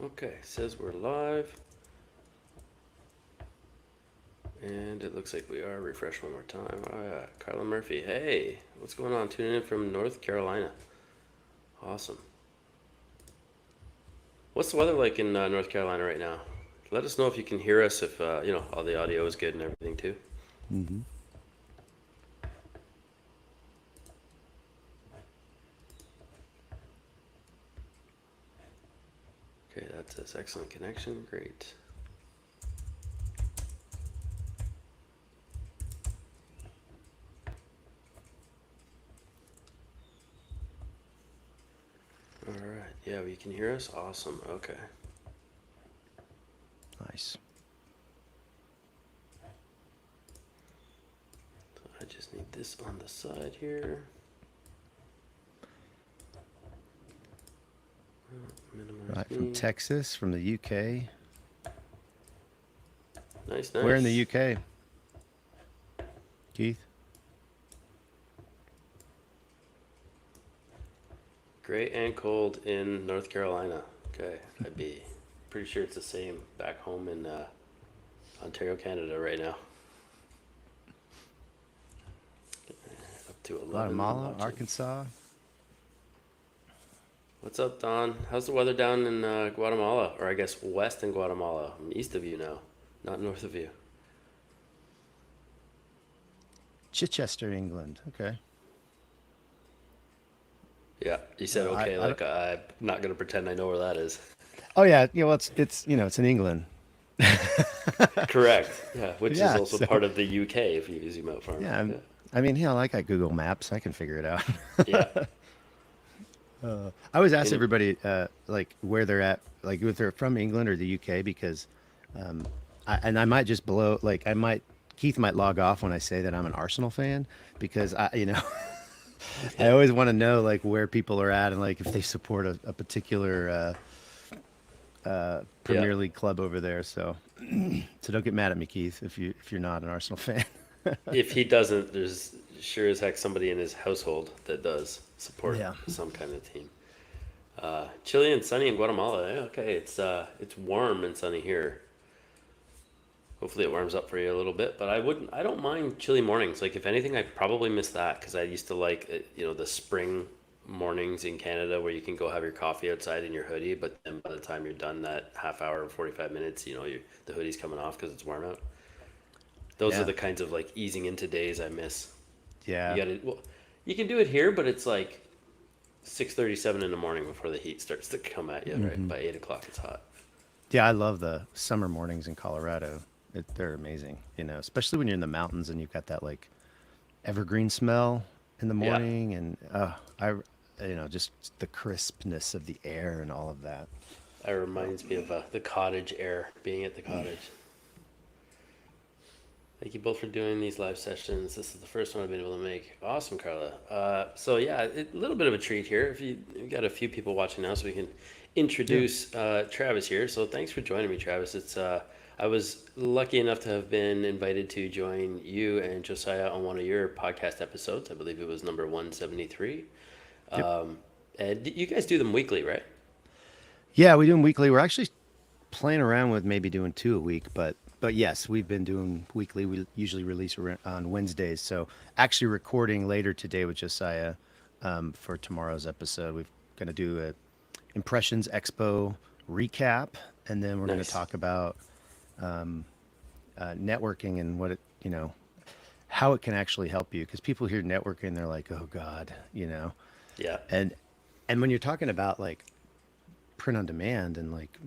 Okay, says we're live. And it looks like we are. Refresh one more time. Oh yeah, Carla Murphy. Hey, what's going on? Tuning in from North Carolina. Awesome. What's the weather like in North Carolina right now? Let us know if you can hear us, if all the audio is good and everything too. Mm-hmm. Okay, that says excellent connection. Great. All right. Yeah, you can hear us. Awesome. Okay. Nice. So I just need this on the side here. Minimize Right, from me. Texas, from the UK. Nice, Where in the nice. UK, Keith? Gray and cold in North Carolina. Okay, I'd be pretty sure it's the same back home in Ontario, Canada right now. Up to 11 Guatemala, watching. Arkansas. What's up, Don? How's the weather down in Guatemala? Or I guess west in Guatemala. I'm east of you now, not north of you. Chichester, England. Okay. Yeah, you said okay, I don't. like I'm not going to pretend I know where that is. Oh yeah, yeah. Well, it's in England. Correct. Yeah, which is Yeah. also So part of the UK if you zoom out far enough. yeah. Yeah. I mean, hell, I got Google Maps. I can figure it out. Yeah. I always ask And everybody like where they're at, like if they're from England or the UK, because I might just blow like I might Keith might log off when I say that I'm an Arsenal fan because I yeah. always want to know like where people are at and like if they support a particular Yeah. Premier League club over there. So don't get mad at me, Keith, if you're not an Arsenal fan. If he doesn't, there's sure as heck somebody in his household that does support Yeah. some kind of team. Chilly and sunny in Guatemala. Okay, it's warm and sunny here. Hopefully it warms up for you a little bit, but I don't mind chilly mornings. Like if anything, I probably miss that because I used to like the spring mornings in Canada where you can go have your coffee outside in your hoodie, but then by the time you're done that half hour 45 minutes, the hoodie's coming off because it's warm out. Those are Yeah. the kinds of like easing into days I miss. You Yeah. got to well, you can do it here, but it's like 6:37 in the morning before the heat starts to come at you. Right Hmm. by 8 o'clock, it's hot. Yeah, I love the summer mornings in Colorado. They're amazing, especially when you're in the mountains and you've got that like evergreen smell in the Yeah, morning, and just the crispness of the air and all of that. that reminds me of the cottage air, being at the cottage. Thank you both for doing these live sessions. This is the first one I've been able to make. Awesome, Carla. So yeah, a little bit of a treat here. If you got a few people watching now, so we can Yeah. introduce Travis here. So thanks for joining me, Travis. It's I was lucky enough to have been invited to join you and Josiah on one of your podcast episodes. I believe it was number 173. Yep. And you guys do them weekly, right? Yeah, we do them weekly. We're actually playing around with maybe doing two a week, but yes, we've been doing weekly. We usually release on Wednesdays. So actually recording later today with Josiah for tomorrow's episode. We're going to do a Impressions Expo recap, and then we're going to Nice. talk about networking and how it can actually help you. Because people hear networking, they're like, oh God. Yeah. And when you're talking about like print on demand and like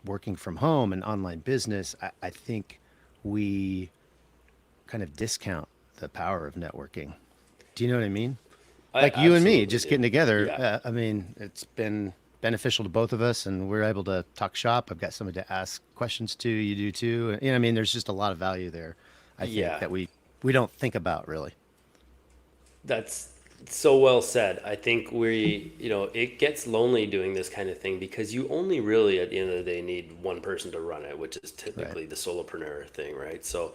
working from home and online business, I think we kind of discount the power of networking. Do you know what I mean? I Like you and me absolutely just do. getting together. Yeah. I mean, it's been beneficial to both of us, and we're able to talk shop. I've got somebody to ask questions to. You do too. And, I mean, there's just a lot of value there. I think Yeah. that we don't think about really. That's so well said. I think it gets lonely doing this kind of thing because you only really, at the end of the day, need one person to run it, which is Right. typically the solopreneur thing, right? So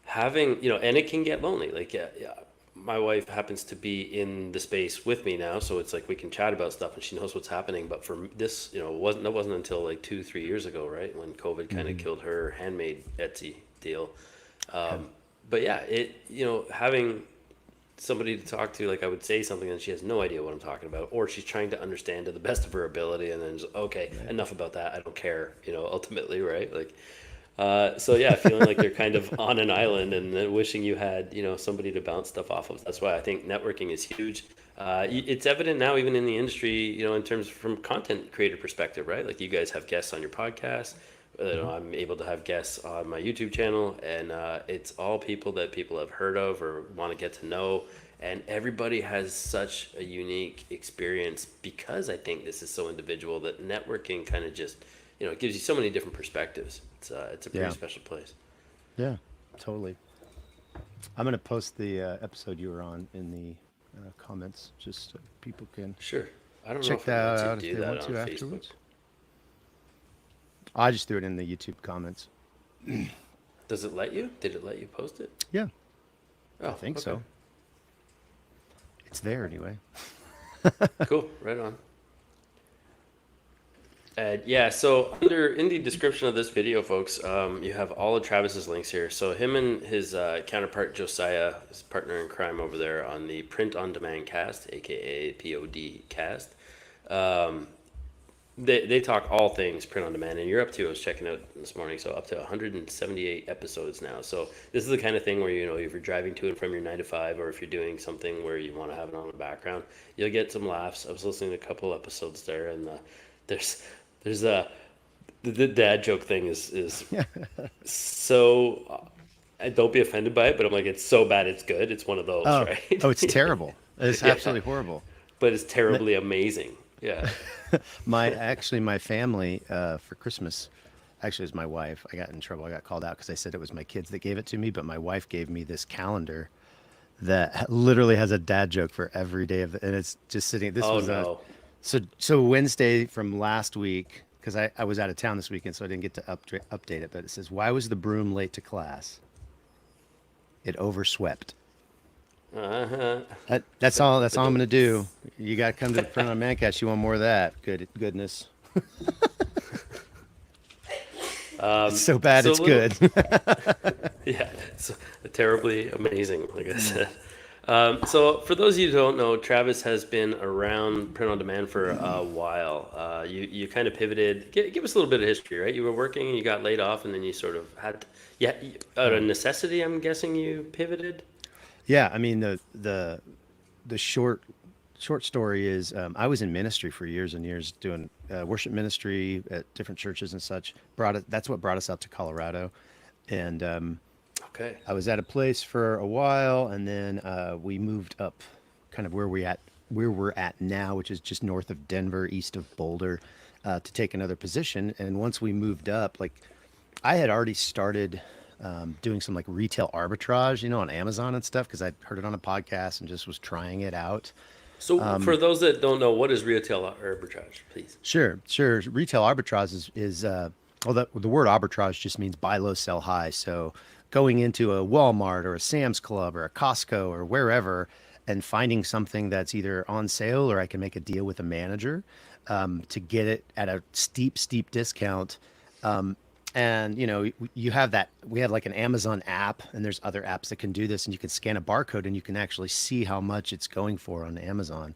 having, and it can get lonely. Like, yeah, yeah. my wife happens to be in the space with me now, so it's like we can chat about stuff and she knows what's happening. But for this, it wasn't until like 2, 3 years ago, right, when COVID kind of Hmm. killed her handmade Etsy deal. Okay. But yeah, having somebody to talk to, like I would say something and she has no idea what I'm talking about, or she's trying to understand to the best of her ability, and then just, okay, Right. enough about that. I don't care, ultimately, right? Like, so yeah, feeling like they're kind of on an island and then wishing you had, somebody to bounce stuff off of. That's why I think networking is huge. It's evident now, even in the industry, in terms from content creator perspective, right? Like you guys have guests on your podcast. Hmm. I'm able to have guests on my YouTube channel, and it's all people that people have heard of or want to get to know. And everybody has such a unique experience because I think this is so individual that networking kind of just, it gives you so many different perspectives. It's a pretty Yeah. special place. Yeah. Totally. I'm gonna post the episode you were on in the comments, just so people can Sure. I don't know check if it that lets you out if do they that want on to Facebook. afterwards. I just threw it in the YouTube comments. Does it let you? Did it let you post it? Yeah, I Oh, think okay. so. It's there anyway. Cool. Right on. Yeah, so in the description of this video, folks, you have all of Travis's links here. So him and his counterpart Josiah, his partner in crime over there on the Print on Demand cast, aka POD cast. Um, they talk all things print on demand, and you're up to, I was checking out this morning, so up to 178 episodes now. So this is the kind of thing where, if you're driving to and from your 9 to 5, or if you're doing something where you want to have it on the background, you'll get some laughs. I was listening to a couple episodes there, and there's there's a the dad joke thing is so. Don't be offended by it, but I'm like, it's so bad it's good. It's one of those, Oh, right? oh, it's terrible. It's Yeah, absolutely horrible. but it's Ma- terribly amazing. Yeah. my family for Christmas, actually, it was my wife. I got in trouble. I got called out because I said it was my kids that gave it to me, but my wife gave me this calendar that literally has a dad joke for every day of the, and it's just sitting. This Oh was no. so Wednesday from last week because I was out of town this weekend, so I didn't get to update it. But it says, "Why was the broom late to class? It overswept." Uh-huh. That's all. That's all I'm gonna do. Ba-dum. You got to come to the print on Mancast. You want more of that? Goodness. It's so bad. So a It's little, good. yeah, it's terribly amazing, like I said. So for those of you who don't know, Travis has been around print on demand for a while. You kind of pivoted. Give us a little bit of history, right? You were working and you got laid off, and then you sort of had, yeah, out of necessity, I'm guessing you pivoted. Yeah, I mean the short story is I was in ministry for years and years doing worship ministry at different churches and such. That's what brought us out to Colorado, and Okay. I was at a place for a while, and then we moved up, kind of where we're at now, which is just north of Denver, east of Boulder, to take another position. And once we moved up, like I had already started doing some like retail arbitrage, on Amazon and stuff, because I'd heard it on a podcast and just was trying it out. So for those that don't know, what is retail arbitrage, please? Sure, sure. Retail arbitrage is well, the word arbitrage just means buy low, sell high. So going into a Walmart or a Sam's Club or a Costco or wherever and finding something that's either on sale or I can make a deal with a manager to get it at a steep discount. And you have that. We have like an Amazon app, and there's other apps that can do this, and you can scan a barcode, and you can actually see how much it's going for on Amazon.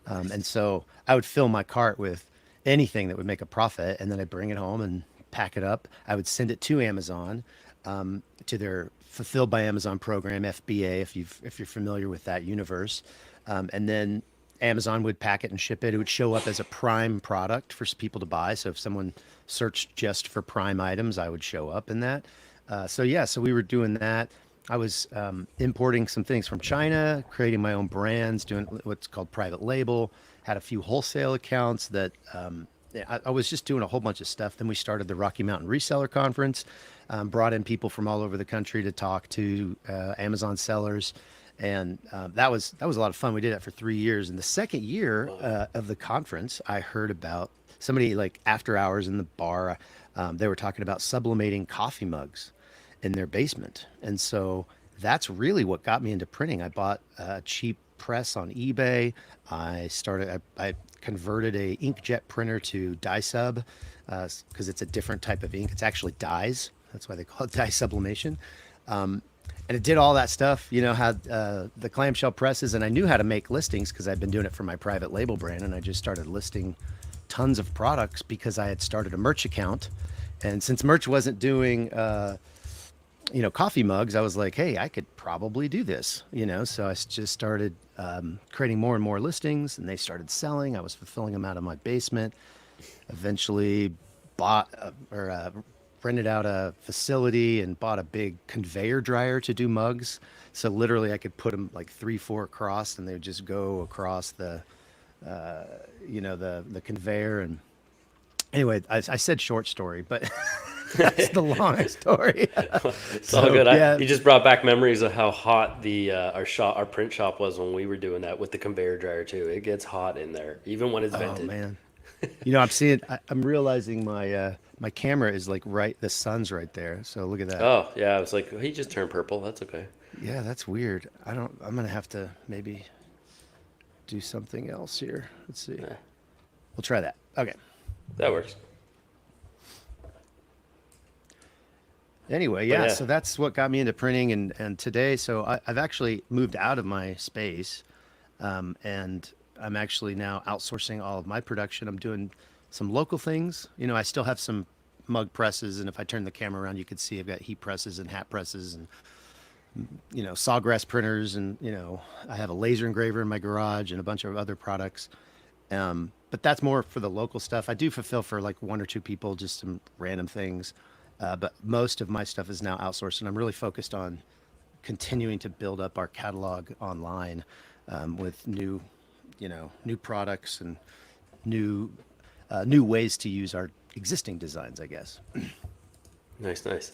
And so I would fill my cart with anything that would make a profit, and then I'd bring it home and pack it up. I would send it to Amazon, to their Fulfilled by Amazon program, FBA, if you're familiar with that universe. And then Amazon would pack it and ship it. It would show up as a Prime product for people to buy. So if someone searched just for Prime items, I would show up in that. So yeah, so we were doing that. I was importing some things from China, creating my own brands, doing what's called private label. Had a few wholesale accounts that yeah, I was just doing a whole bunch of stuff. Then we started the Rocky Mountain Reseller Conference, brought in people from all over the country to talk to Amazon sellers, and that was a lot of fun. We did that for 3 years. And the second year Wow. of the conference, I heard about somebody like after hours in the bar. They were talking about sublimating coffee mugs in their basement, and so that's really what got me into printing. I bought a cheap press on eBay. I converted a inkjet printer to dye sub because it's a different type of ink. It's actually dyes. That's why they call it dye sublimation. And it did all that stuff, had the clamshell presses, and I knew how to make listings because I'd been doing it for my private label brand, and I just started listing tons of products because I had started a merch account. And since merch wasn't doing coffee mugs, I was like, hey, I could probably do this, so I just started creating more and more listings, and they started selling. I was fulfilling them out of my basement. Eventually bought rented out a facility and bought a big conveyor dryer to do mugs. So literally I could put them like 3, 4 across, and they would just go across the conveyor. And anyway, I said short story, but that's the long story. It's all So good. yeah. You just brought back memories of how hot the our print shop was when we were doing that with the conveyor dryer too. It gets hot in there, even when it's Oh vented. man. I'm realizing my camera is like right, the sun's right there. So look at that. Oh yeah, I was like, he just turned purple. That's okay. Yeah, that's weird. I'm gonna have to maybe do something else here. Let's see. Yeah, We'll try that. Okay. that works. Anyway, But yeah, yeah, so that's what got me into printing, and today, so I've actually moved out of my space, and I'm actually now outsourcing all of my production. I'm doing some local things. I still have some mug presses, and if I turn the camera around, you can see I've got heat presses and hat presses and sawgrass printers, and I have a laser engraver in my garage and a bunch of other products. But that's more for the local stuff. I do fulfill for like 1 or 2 people, just some random things. But most of my stuff is now outsourced, and I'm really focused on continuing to build up our catalog online with new products and new new ways to use our existing designs, I guess. nice, nice.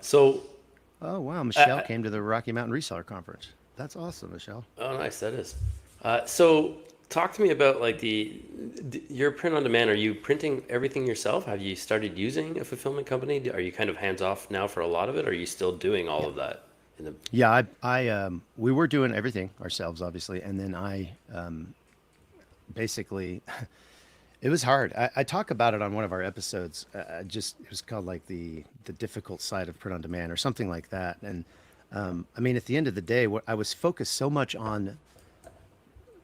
So, Oh wow, I, Michelle came to the Rocky Mountain Reseller Conference. That's awesome, Michelle. oh, nice, that is. So, talk to me about like your print on demand. Are you printing everything yourself? Have you started using a fulfillment company? Are you kind of hands off now for a lot of it? Or are you still doing all of that in the? Yeah, we were doing everything ourselves, obviously, and then I basically it was hard. I talk about it on one of our episodes. It was called like the difficult side of print on demand or something like that. And I mean, at the end of the day, what I was focused so much on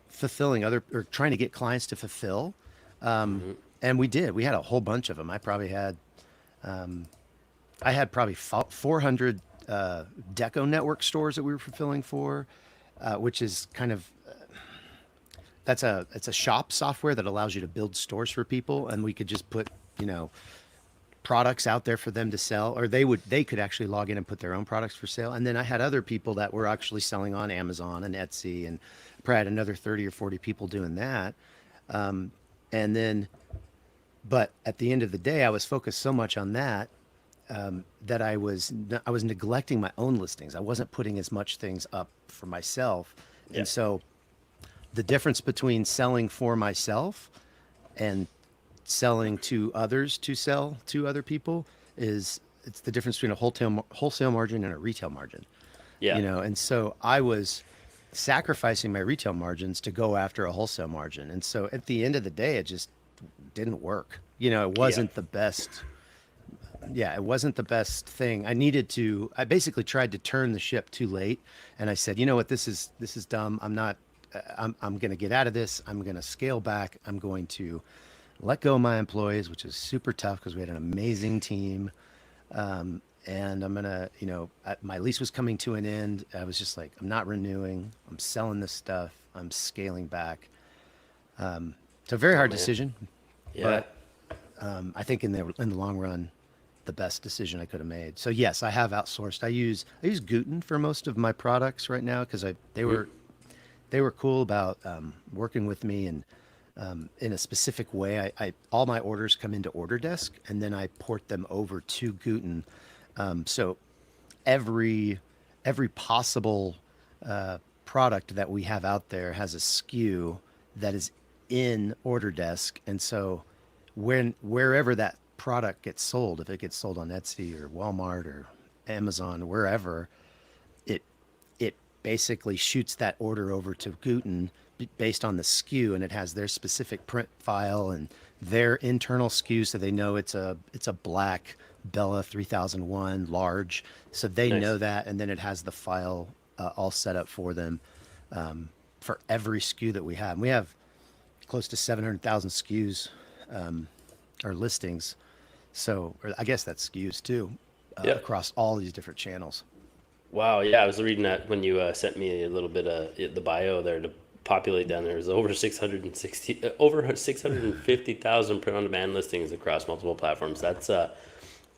fulfilling other or trying to get clients to fulfill, Mm-hmm. and we did. We had a whole bunch of them. I had probably 400 Deco Network stores that we were fulfilling for, which is kind of it's a shop software that allows you to build stores for people, and we could just put products out there for them to sell, or they could actually log in and put their own products for sale. And then I had other people that were actually selling on Amazon and Etsy, and probably had another 30 or 40 people doing that. And then, but at the end of the day, I was focused so much on that that I was neglecting my own listings. I wasn't putting as much things up for myself, Yeah. and so the difference between selling for myself and selling to others to sell to other people is it's the difference between a wholesale margin and a retail margin. Yeah. And so I was sacrificing my retail margins to go after a wholesale margin, and so at the end of the day, it just didn't work. It Yeah. wasn't the best. Yeah, it wasn't the best thing. I basically tried to turn the ship too late, and I said, you know what, this is dumb. I'm not I'm going to get out of this. I'm going to scale back. I'm going to let go of my employees, which is super tough because we had an amazing team. And I'm going to, my lease was coming to an end. I was just like, I'm not renewing. I'm selling this stuff. I'm scaling back. So very Oh hard man. decision, Yeah. but I think in the long run, the best decision I could have made. So yes, I have outsourced. I use Guten for most of my products right now because Mm-hmm. they were cool about working with me and in a specific way. I all my orders come into Order Desk, and then I port them over to Guten. So every possible product that we have out there has a SKU that is in Order Desk, and so wherever that product gets sold, if it gets sold on Etsy or Walmart or Amazon, wherever, basically shoots that order over to Guten based on the SKU, and it has their specific print file and their internal SKU, so they know it's a black Bella 3001 large, so they know Nice. that, and then it has the file all set up for them for every SKU that we have. And we have close to 700,000 SKUs or listings, so or I guess that's SKUs too, Yeah. across all these different channels. Wow. Yeah, I was reading that when you sent me a little bit of the bio there to populate down there. There's over 660, over 650,000 print on demand listings across multiple platforms. That's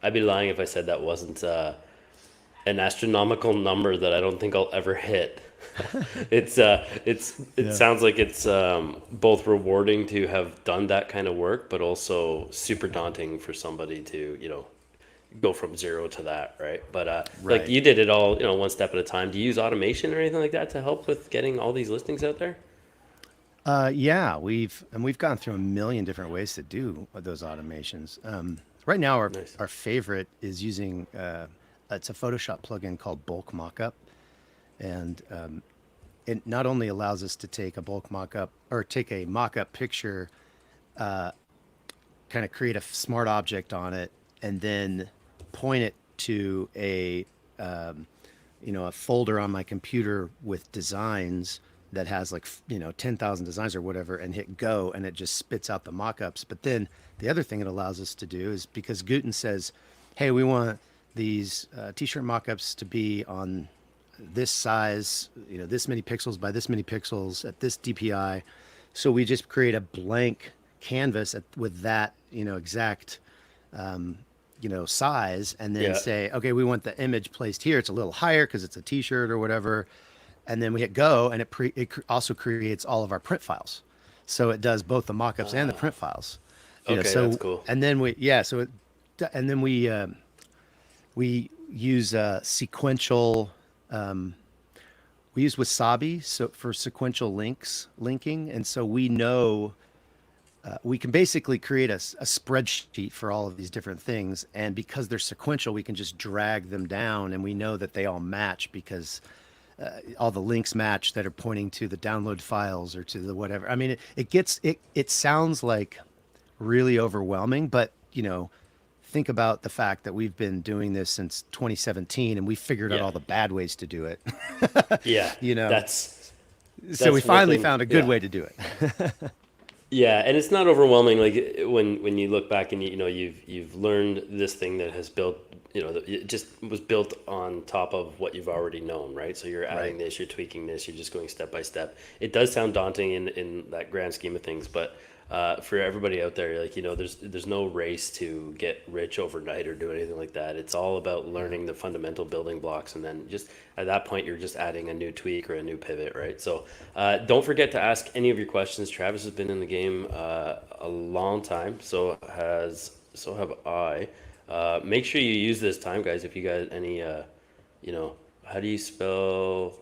I'd be lying if I said that wasn't an astronomical number that I don't think I'll ever hit. It Yeah. sounds like it's both rewarding to have done that kind of work, but also super daunting for somebody to go from zero to that, right? But like Right. you did it all, one step at a time. Do you use automation or anything like that to help with getting all these listings out there? Yeah, we've gone through a million different ways to do those automations. Right now, our Nice. our favorite is using it's a Photoshop plugin called Bulk Mockup, and it not only allows us to take a bulk mockup or take a mockup picture, kind of create a smart object on it, and then point it to a folder on my computer with designs that has like 10,000 designs or whatever, and hit go, and it just spits out the mockups. But then the other thing it allows us to do is, because Guten says, hey, we want these t-shirt mockups to be on this size, this many pixels by this many pixels at this DPI. So we just create a blank canvas with that, exact, size, and then Yeah. say, okay, we want the image placed here. It's a little higher because it's a t-shirt or whatever. And then we hit go, and it also creates all of our print files. So it does both the mockups and the print files. Okay, that's So, cool. and then and then we use sequential. We use Wasabi so for sequential linking, and so we know we can basically create a spreadsheet for all of these different things, and because they're sequential, we can just drag them down, and we know that they all match because all the links match that are pointing to the download files or to the whatever. I mean, it sounds like really overwhelming, but think about the fact that we've been doing this since 2017, and we figured out Yeah. all the bad ways to do it. Yeah. you know, That's so we that's finally nothing. found a good Yeah. way to do it. Yeah, and it's not overwhelming. Like when you look back and you've learned this thing that has built, that it just was built on top of what you've already known, right? So you're Right. adding this, you're tweaking this, you're just going step by step. It does sound daunting in that grand scheme of things, but for everybody out there, like there's no race to get rich overnight or do anything like that. It's all about Yeah. learning the fundamental building blocks, and then just at that point, you're just adding a new tweak or a new pivot, right? So don't forget to ask any of your questions. Travis has been in the game a long time, so have I. Make sure you use this time, guys. If you got any, how do you spell?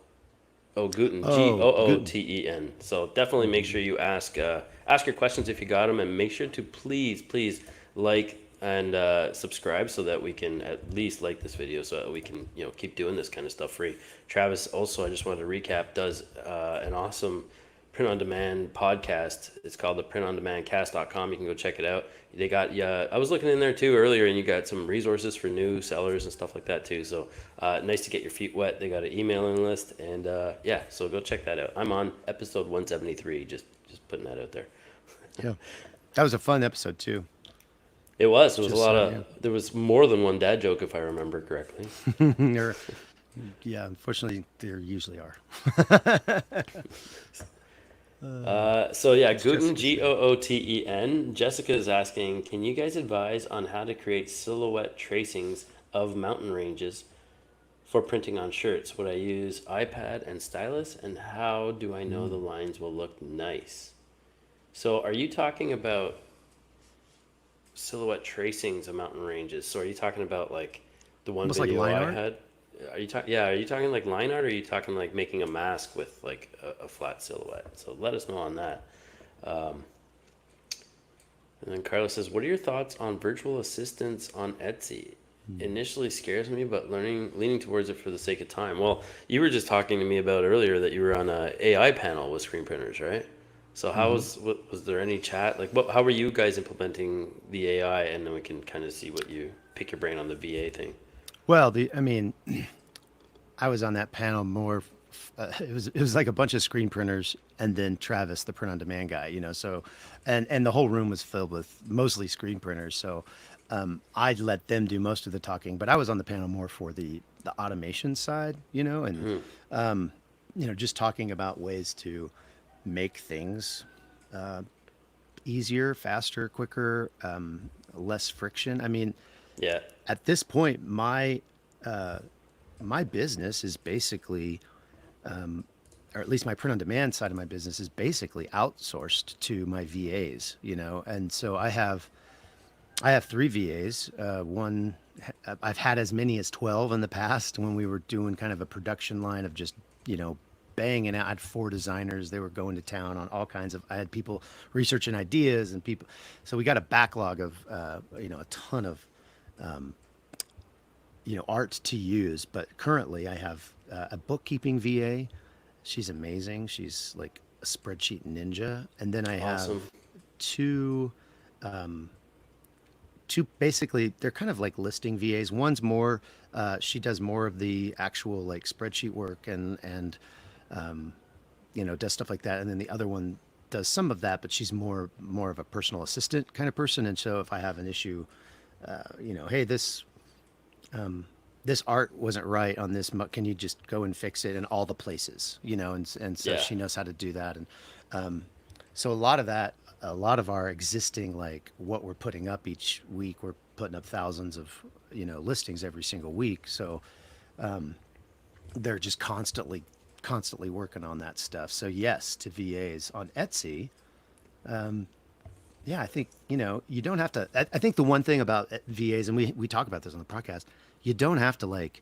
Oh, Guten, G Oh, O O good. T E N. So definitely make sure you ask your questions if you got them, and make sure to please like and subscribe so that we can at least like this video so that we can keep doing this kind of stuff free. Travis also, I just wanted to recap, does an awesome print on demand podcast. It's called the printondemandcast.com. You can go check it out. They got, yeah, I was looking in there too earlier, and you got some resources for new sellers and stuff like that too. So nice to get your feet wet. They got an emailing list, and yeah, so go check that out. I'm on episode 173, just putting that out there. Yeah. That was a fun episode too. It was a Just lot so of, there was more than one dad joke if I remember correctly. yeah. Yeah, unfortunately, there usually are. So yeah, What's Gooten, Jessica say? Gooten. Jessica is asking, can you guys advise on how to create silhouette tracings of mountain ranges for printing on shirts? Would I use iPad and stylus? And how do I know the lines will look nice? So are you talking about silhouette tracings of mountain ranges? So are you talking about like the one Almost like video line I art. had? Are you talking like line art, or are you talking like making a mask with like a flat silhouette? So let us know on that. And then Carlos says, what are your thoughts on virtual assistants on Etsy? initially scares me, but leaning towards it for the sake of time. Well, you were just talking to me about earlier that you were on a AI panel with screen printers, right? So Hmm. was there any chat? Like, how were you guys implementing the AI? And then we can kind of see what you pick your brain on the VA thing. Well, I mean, I was on that panel more. It was like a bunch of screen printers, and then Travis, the print on demand guy. So, and the whole room was filled with mostly screen printers. So, I'd let them do most of the talking, but I was on the panel more for the automation side. And Hmm. just talking about ways to make things easier, faster, quicker, less friction. I mean, Yeah. at this point, my business is basically, or at least my print on demand side of my business is basically outsourced to my VAs, and so I have three VAs. One, I've had as many as 12 in the past when we were doing kind of a production line of just, you know, banging out. I had four designers. They were going to town on all kinds of, I had people researching ideas and people. So we got a backlog of, a ton of, art to use. But currently I have a bookkeeping VA. She's amazing. She's like a spreadsheet ninja. And then I have Awesome. two two basically they're kind of like listing VAs. One's more she does more of the actual like spreadsheet work and does stuff like that. And then the other one does some of that, but she's more of a personal assistant kind of person. And so if I have an issue, hey, this art wasn't right on this. Can you just go and fix it in all the places? And so Yeah. she knows how to do that. And so a lot of our existing, like what we're putting up each week, we're putting up thousands of listings every single week. So they're just constantly working on that stuff. So yes, to VAs on Etsy. Yeah, I think you don't have to. I think the one thing about VAs, and we talk about this on the podcast, you don't have to like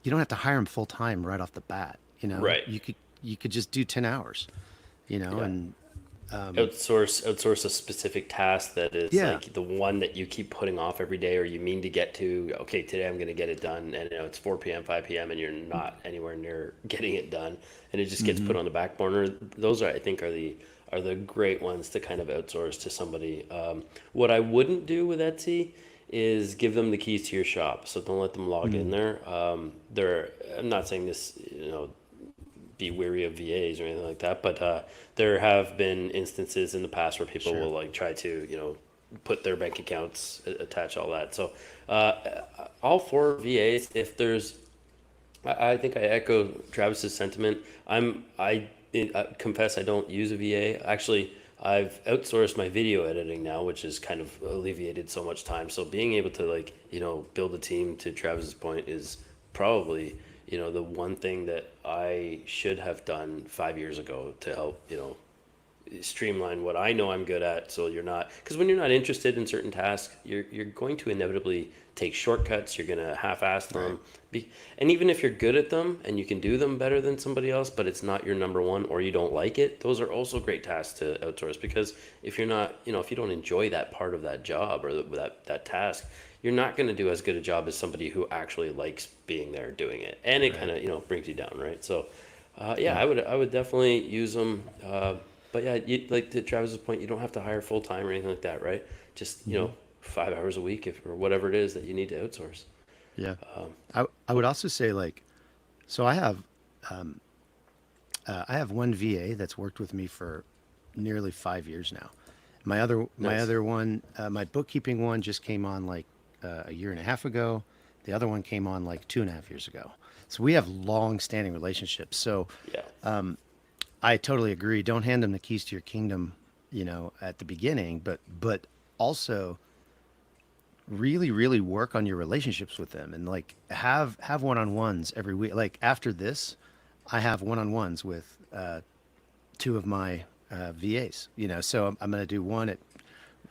you don't have to hire them full time right off the bat. Right. You could just do 10 hours. Yeah. And Outsource a specific task that is yeah. like the one that you keep putting off every day or you mean to get to. Okay, today I'm going to get it done, and it's 4 p.m., 5 p.m., and you're not anywhere near getting it done, and it just gets Hmm. put on the back burner. Those I think are the great ones to kind of outsource to somebody. What I wouldn't do with Etsy is give them the keys to your shop, so don't let them log in Mm. there. I'm not saying this, be weary of VAs or anything like that. But there have been instances in the past where people Sure. will like try to, put their bank accounts, attach all that. So all four VAs, if there's, I think I echo Travis's sentiment. I confess I don't use a VA. Actually, I've outsourced my video editing now, which has kind of alleviated so much time. So being able to like, build a team to Travis's point is probably, the one thing that I should have done 5 years ago to help, streamline what I know I'm good at. So you're not, because when you're not interested in certain tasks, you're going to inevitably take shortcuts. You're going to half-ass Right. them. And even if you're good at them and you can do them better than somebody else, but it's not your number one or you don't like it, those are also great tasks to outsource. Because if you're not, if you don't enjoy that part of that job or that task, you're not going to do as good a job as somebody who actually likes being there doing it, and it kind Right. of brings you down, right? So yeah, Yeah. I would definitely use them. But yeah, like to Travis's point, you don't have to hire full time or anything like that, right? Just Hmm. 5 hours a week, if or whatever it is that you need to outsource. Yeah. I would also say, like, so I have one VA that's worked with me for nearly 5 years now. My Nice. other one, my bookkeeping one, just came on like a year and a half ago. The other one came on like 2.5 years ago. So we have long-standing relationships. So Yeah. I totally agree. Don't hand them the keys to your kingdom, at the beginning, but also really, really work on your relationships with them, and like have one-on-ones every week. Like after this, I have one-on-ones with two of my VAs. So I'm going to do one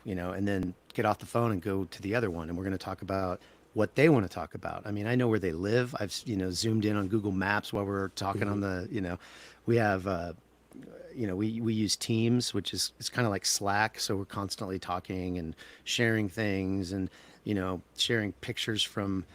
and then get off the phone and go to the other one, and we're going to talk about what they want to talk about. I mean, I know where they live. I've zoomed in on Google Maps while we're talking Hmm. on we have we use Teams, which is it's kind of like Slack, so we're constantly talking and sharing things, and sharing pictures from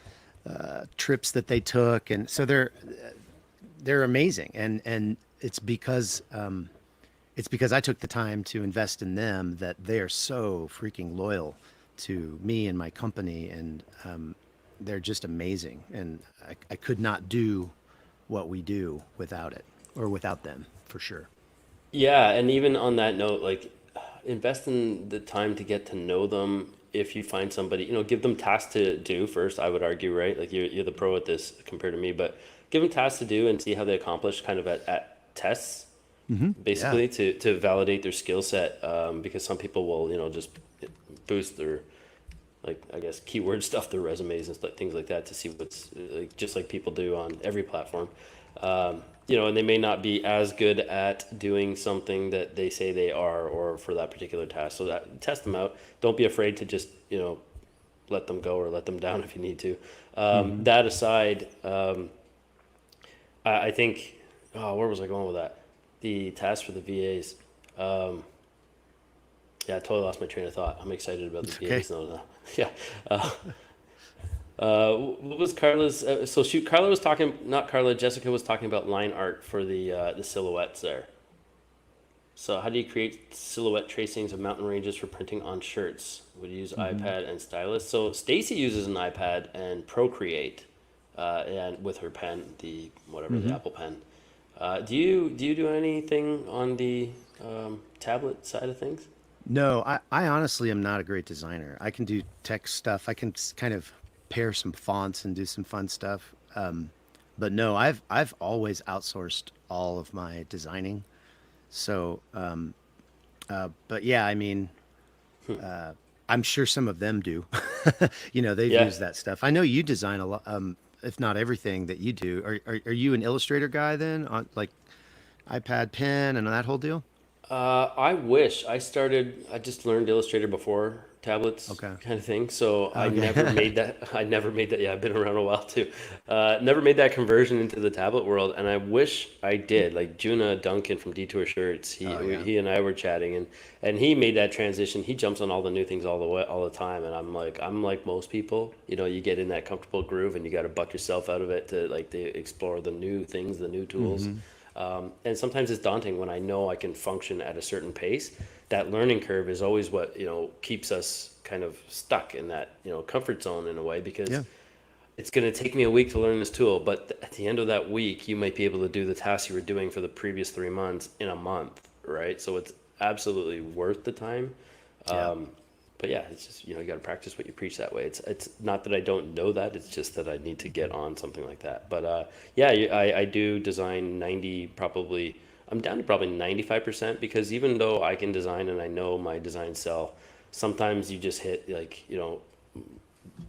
trips that they took, and so they're amazing, and it's because I took the time to invest in them that they are so freaking loyal to me and my company, and they're just amazing, and I could not do what we do without it or without them for sure. Yeah, and even on that note, like invest in the time to get to know them. If you find somebody, give them tasks to do first, I would argue, right? Like you're the pro at this compared to me, but give them tasks to do and see how they accomplish kind of at tests, Yeah. basically to validate their skill set. Because some people will, just boost their, like, I guess, keyword stuff, their resumes and stuff, things like that to see what's like, just like people do on every platform. And they may not be as good at doing something that they say they are, or for that particular task. So that test them out. Don't be afraid to just, let them go or let them down if you need to. Hmm. That aside, I think, oh, where was I going with that? The task for the VAs. Um, yeah, I totally lost my train of thought. I'm excited about the It's okay. VAs now. Yeah. Uh, what was Carla's? So shoot, Carla was talking. Not Carla. Jessica was talking about line art for the silhouettes there. So how do you create silhouette tracings of mountain ranges for printing on shirts? Would you use Hmm. iPad and stylus? So Stacy uses an iPad and Procreate, and with her pen, the whatever the Hmm. Apple Pen. Do you do anything on the tablet side of things? No, I honestly am not a great designer. I can do tech stuff. I can kind of pair some fonts and do some fun stuff. But no, I've always outsourced all of my designing. So, but yeah, I mean, I'm sure some of them do. They've Yeah. used that stuff. I know you design a lot, if not everything that you do. Are you an Illustrator guy then, on like iPad, pen, and that whole deal? I wish I started. I just learned Illustrator before tablets, Okay. kind of thing. So I never Okay. made that. I never made that. Yeah, I've been around a while too. Never made that conversion into the tablet world, and I wish I did. Like Juna Duncan from Detour Shirts, he Oh yeah. he and I were chatting, and he made that transition. He jumps on all the new things all the way, all the time, and I'm like most people. You get in that comfortable groove, and you got to buck yourself out of it to explore the new things, the new tools. Hmm. And sometimes it's daunting when I know I can function at a certain pace. That learning curve is always what, keeps us kind of stuck in that, comfort zone in a way, because Yeah. it's going to take me a week to learn this tool, but at the end of that week, you might be able to do the tasks you were doing for the previous 3 months in a month, right? So it's absolutely worth the time. Yeah. But yeah, it's just, you got to practice what you preach that way. It's not that I don't know that, it's just that I need to get on something like that. But yeah, I do design 90 probably. I'm down to probably 95%, because even though I can design and I know my designs sell, sometimes you just hit, like,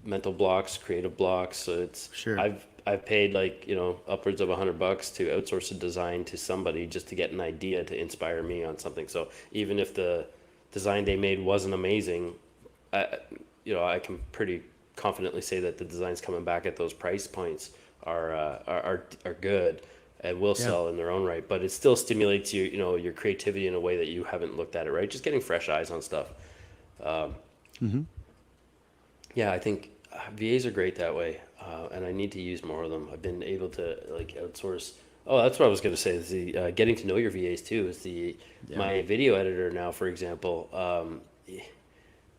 mental blocks, creative blocks. So it's Sure. I've paid, like, upwards of $100 to outsource a design to somebody just to get an idea to inspire me on something. So even if the design they made wasn't amazing, I, I can pretty confidently say that the designs coming back at those price points are good and will Yeah. sell in their own right. But it still stimulates your creativity in a way that you haven't looked at it, right? Just getting fresh eyes on stuff. Hmm. Yeah, I think VAs are great that way, and I need to use more of them. I've been able to, like, outsource. Oh, that's what I was going to say. Is the getting to know your VAs too. Is the Yeah. My video editor now, for example.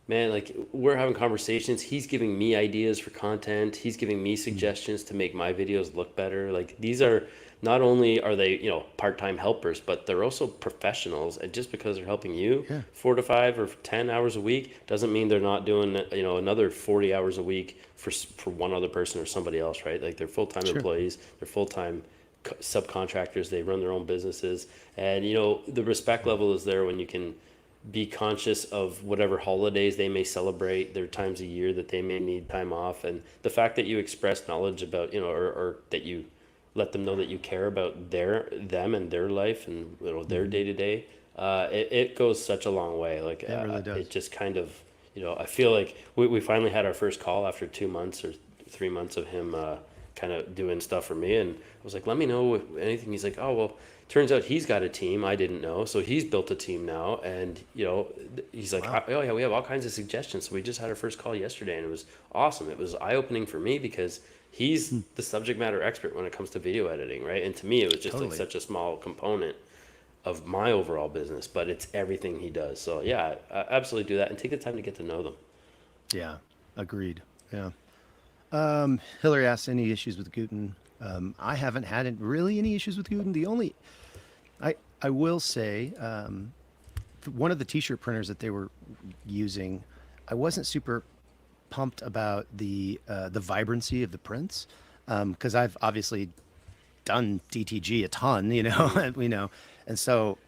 Man, like, we're having conversations. He's giving me ideas for content. He's giving me Mm. suggestions to make my videos look better. Like, these are, not only are they, part-time helpers, but they're also professionals. And just because they're helping you Yeah. 4 to 5 or 10 hours a week doesn't mean they're not doing, another 40 hours a week for one other person or somebody else, right? Like, they're full-time Sure. employees. They're full-time subcontractors. They run their own businesses. And, the respect level is there when you can be conscious of whatever holidays they may celebrate. There are times a year that they may need time off, and the fact that you express knowledge about, or that you let them know that you care about them and their life, and their Hmm. day to day, it goes such a long way. Like, It really it does. just kind of, I feel like we finally had our first call after 2 months or 3 months of him kind of doing stuff for me, and I was like, let me know if anything. He's like, oh well, turns out he's got a team I didn't know, so he's built a team now, and he's like, Wow. oh yeah, we have all kinds of suggestions. So we just had our first call yesterday, and it was awesome. It was eye opening for me because he's Hmm. the subject matter expert when it comes to video editing, right? And to me, it was just like Totally. such a small component of my overall business, but it's everything he does. So yeah, absolutely do that and take the time to get to know them. Yeah. Agreed. Yeah. Hillary asked any issues with gluten. I haven't had really any issues with gluten. The only I will say one of the t-shirt printers that they were using, I wasn't super pumped about the vibrancy of the prints because I've obviously done DTG a ton, Hmm. and so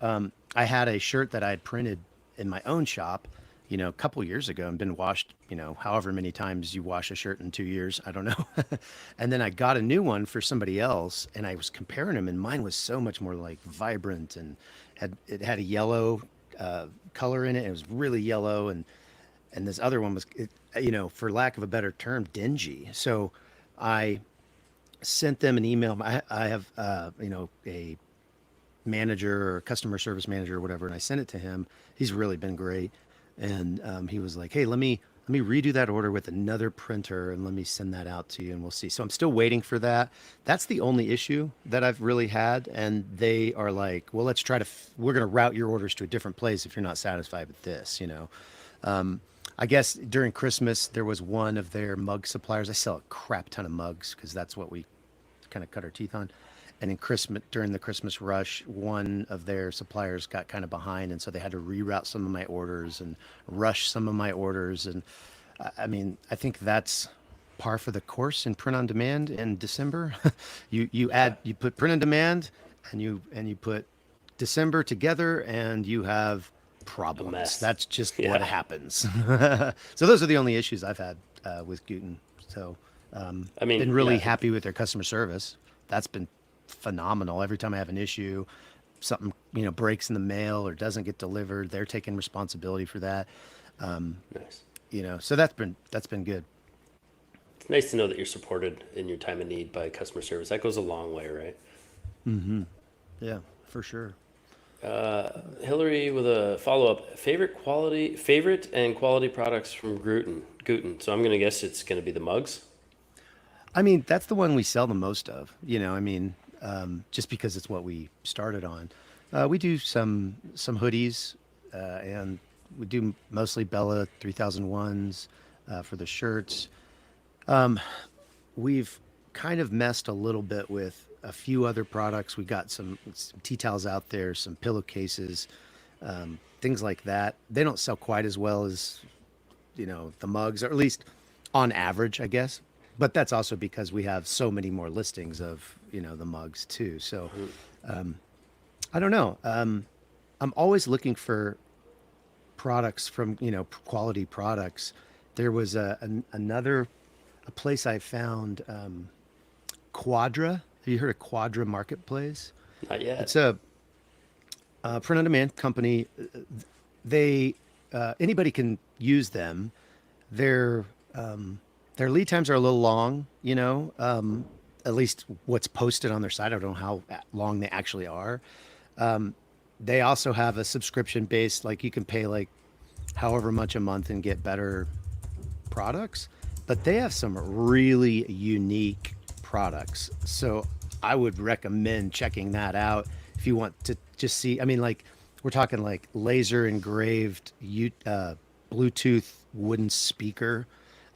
I had a shirt that I had printed in my own shop, a couple years ago and been washed, however many times you wash a shirt in 2 years, I don't know. And then I got a new one for somebody else, and I was comparing them, and mine was so much more like vibrant and it had a yellow color in it. It was really yellow, and this other one was, for lack of a better term, dingy. So I sent them an email. I have, a manager or customer service manager or whatever, and I sent it to him. He's really been great, and he was like, "Hey, let me redo that order with another printer, and let me send that out to you, and we'll see." So I'm still waiting for that. That's the only issue that I've really had, and they are like, "Well, let's try to. We're going to route your orders to a different place if you're not satisfied with this." I guess during Christmas there was one of their mug suppliers. I sell a crap ton of mugs because that's what we kind of cut our teeth on. And in Christmas, during the Christmas rush, one of their suppliers got kind of behind, and so they had to reroute some of my orders and rush some of my orders. And I mean, I think that's par for the course in print on demand in December. Yeah, you put print on demand, and you put December together, and you have a problems. mess. That's just what Yeah, happens. So those are the only issues I've had with Guten. So I mean, been yeah, really happy with their customer service. That's been phenomenal. Every time I have an issue, something breaks in the mail or doesn't get delivered, they're taking responsibility for that. nice. So that's been good. It's nice to know that you're supported in your time of need by customer service. That goes a long way, right? Yeah, for sure. Hillary with a follow up. Favorite and quality products from Guten. So I'm gonna guess it's gonna be the mugs. I mean, that's the one we sell the most of. I mean, just because it's what we started on. We do some hoodies, and we do mostly Bella 3001s for the shirts. We've kind of messed a little bit with a few other products. We got some tea towels out there, some pillowcases, things like that. They don't sell quite as well as the mugs, or at least on average, I guess. But that's also because we have so many more listings of the mugs too. So Mhm. I don't know. I'm always looking for products from quality products. There was another a place I found, Quadra. Have you heard of Quadra Marketplace? Not yet. It's a print on demand company. They Anybody can use them. Their their lead times are a little long, at least what's posted on their site. I don't know how long they actually are. They also have a subscription based, like you can pay like however much a month and get better products, but they have some really unique products. So I would recommend checking that out if you want to just see. I mean, like we're talking like laser engraved Bluetooth wooden speaker,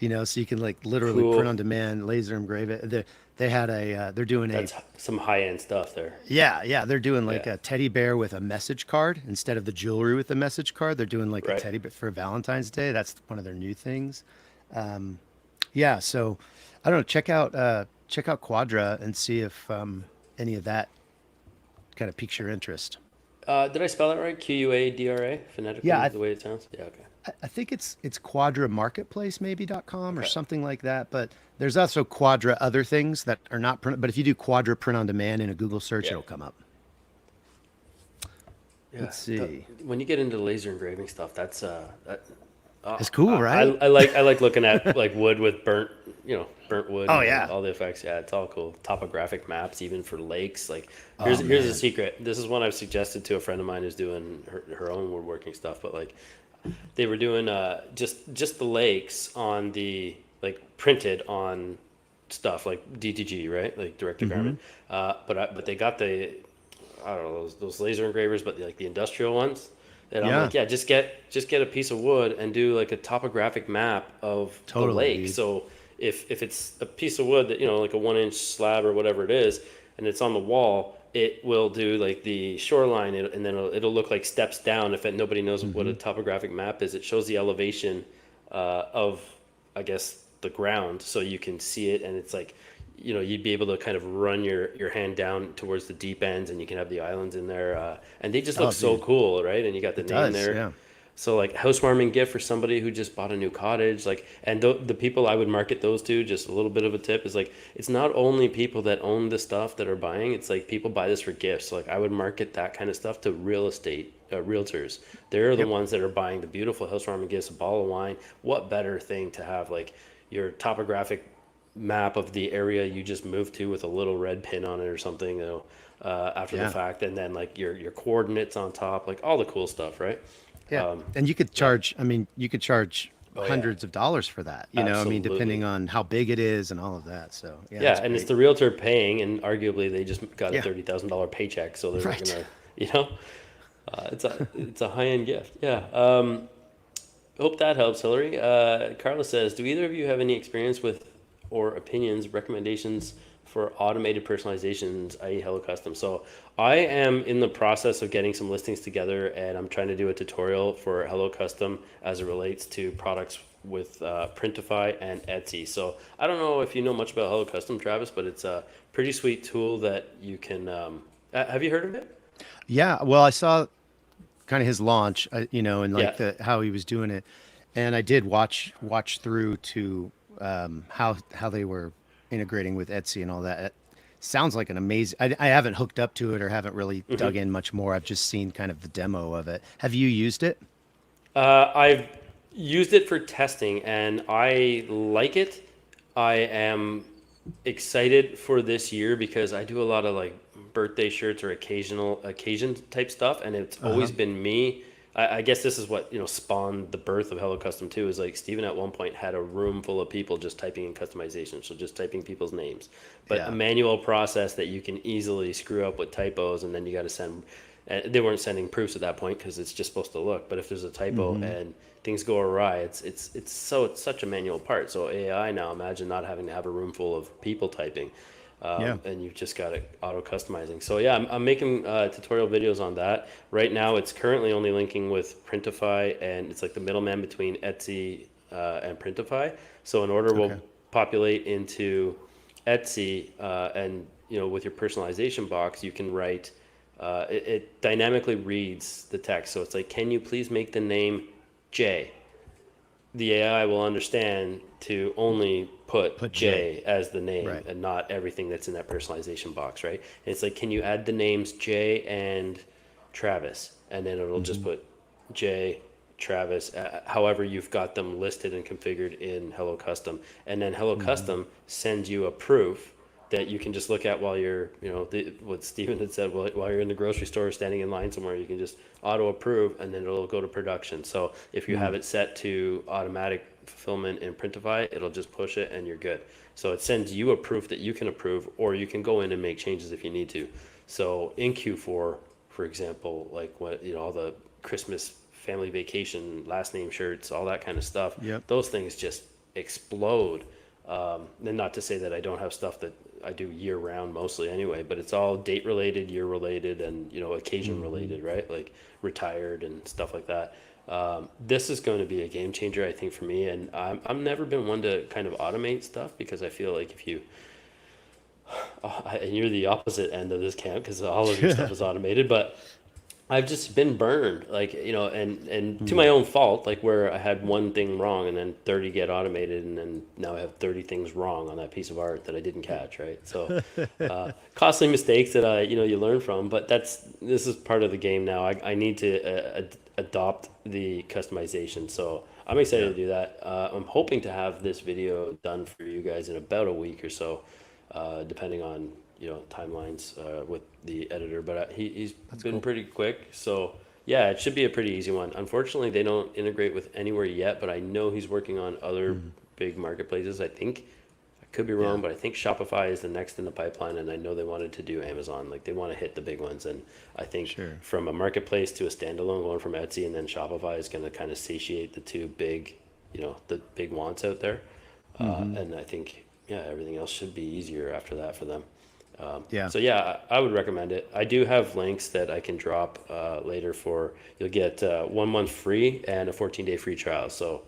so you can like literally print Cool. on demand, laser engrave it. They're doing a That's some high end stuff there. yeah, they're doing like Yeah. a teddy bear with a message card instead of the jewelry with the message card. They're doing like a Right. teddy bear for Valentine's Day. That's one of their new things. Yeah, so I don't know. Check out Quadra and see if any of that kind of piques your interest. Did I spell that right? Quadra, Yeah, phonetically, the way it sounds? Yeah, okay. I think it's Quadra Marketplace maybe.com or Okay. something like that. But there's also Quadra other things that are not print. But if you do Quadra print on demand in a Google search, Yeah. it'll come up. Yeah. Let's see. When you get into laser engraving stuff, that's It's cool, right? I like looking at like wood with burnt wood Oh and yeah. all the effects. Yeah, it's all cool. Topographic maps, even for lakes. Like Oh here's a man. secret. This is one I've suggested to a friend of mine who's doing her own woodworking stuff. But like they were doing just the lakes on the like printed on stuff like DTG, right? Like direct to Mm-hmm. garment. But they got the I don't know those laser engravers, but like the industrial ones. And I'm Yeah, like, yeah, just get a piece of wood and do like a topographic map of the totally, lake. dude. So if it's a piece of wood that like a 1 inch slab or whatever it is, and it's on the wall, it will do like the shoreline, and then it'll look like steps down. If nobody knows what Mm-hmm. a topographic map is, it shows the elevation of, I guess, the ground, so you can see it, and it's like you'd be able to kind of run your hand down towards the deep ends, and you can have the islands in there, and they just look Oh, so dude, cool, right? And you got the it name does. there. Yeah. So like housewarming gift for somebody who just bought a new cottage, like, and the people I would market those to, just a little bit of a tip is like, it's not only people that own the stuff that are buying, it's like people buy this for gifts. So like I would market that kind of stuff to real estate realtors. They're the Yep. ones that are buying the beautiful housewarming gifts, a bottle of wine. What better thing to have like your topographic map of the area you just moved to with a little red pin on it or something, after the Yeah. fact, and then like your coordinates on top, like all the cool stuff, right? Yeah. And you could Yeah. charge, I mean, you could charge Oh yeah. hundreds of dollars for that, I mean, Absolutely. depending on how big it is and all of that. So, yeah, Yeah, that's and it's great. the realtor paying, and arguably they just got a Yeah. $30,000 paycheck, so they're Right. gonna, you know, it's a high end gift. Yeah. Hope that helps, Hillary. Carla says, do either of you have any experience with or opinions, recommendations for automated personalizations, i.e., Hello Custom? So I am in the process of getting some listings together, and I'm trying to do a tutorial for Hello Custom as it relates to products with Printify and Etsy. So I don't know if you know much about Hello Custom, Travis, but it's a pretty sweet tool that you can. Have you heard of it? Yeah. Well, I saw kind of his launch, and like Yeah. how he was doing it, and I did watch through to how they were integrating with Etsy and all that. It sounds like an amazing. I haven't hooked up to it or haven't really dug in much more. I've just seen kind of the demo of it. Have you used it? I've used it for testing and I like it. I am excited for this year because I do a lot of like birthday shirts or occasion type stuff, and it's Uh huh. always been me. I guess this is what spawned the birth of Hello Custom too. Is like Steven at one point had a room full of people just typing in customization, so just typing people's names, but a Yeah. manual process that you can easily screw up with typos, and then you got to send. They weren't sending proofs at that point because it's just supposed to look. But if there's a typo Mm-hmm. and things go awry, it's such a manual part. So AI now, imagine not having to have a room full of people typing, Yeah. and you've just got it auto customizing. So yeah, I'm making tutorial videos on that right now. It's currently only linking with Printify, and it's like the middleman between Etsy and Printify. So in order, we'll Okay. populate into Etsy, and with your personalization box, you can write. It dynamically reads the text, so it's like, can you please make the name J? The AI will understand to only put Put J. J as the name Right. and not everything that's in that personalization box, right? And it's like, can you add the names J and Travis? And then it'll just Mm-hmm. put J, Travis, however you've got them listed and configured in Hello Custom. And then Hello Mm-hmm. Custom sends you a proof that you can just look at while you're, what Steven had said, while you're in the grocery store standing in line somewhere, you can just auto approve, and then it'll go to production. So if you have it set to automatic fulfillment in Printify, it'll just push it and you're good. So it sends you a proof that you can approve, or you can go in and make changes if you need to. So in Q4, for example, like what, all the Christmas family vacation, last name shirts, all that kind of stuff, Yep. those things just explode. And not to say that I don't have stuff that I do year round mostly anyway, but it's all date related, year related, and occasion Mm-hmm. related, right? Like retired and stuff like that. This is going to be a game changer, I think, for me. And I've never been one to kind of automate stuff because I feel like if you and you're the opposite end of this camp because all of your stuff is automated, but I've just been burned, like, and to Hmm. my own fault, like where I had one thing wrong and then 30 get automated, and then now I have 30 things wrong on that piece of art that I didn't catch, right? So, costly mistakes that you learn from, but this is part of the game now. I need to adopt the customization. So I'm excited Yeah. to do that. I'm hoping to have this video done for you guys in about a week or so, depending on timelines with the editor. But he's That's been cool. pretty quick, so yeah, it should be a pretty easy one. Unfortunately, they don't integrate with anywhere yet, but I know he's working on other Mm. big marketplaces. I think I could be Yeah. wrong, but I think Shopify is the next in the pipeline, and I know they wanted to do Amazon. Like they want to hit the big ones, and I think Sure. from a marketplace to a standalone, going from Etsy and then Shopify is going to kind of satiate the two big, the big wants out there. Hmm. And I think yeah, everything else should be easier after that for them. Yeah. So yeah, I would recommend it. I do have links that I can drop later for you'll get 1 month free and a 14-day free trial. So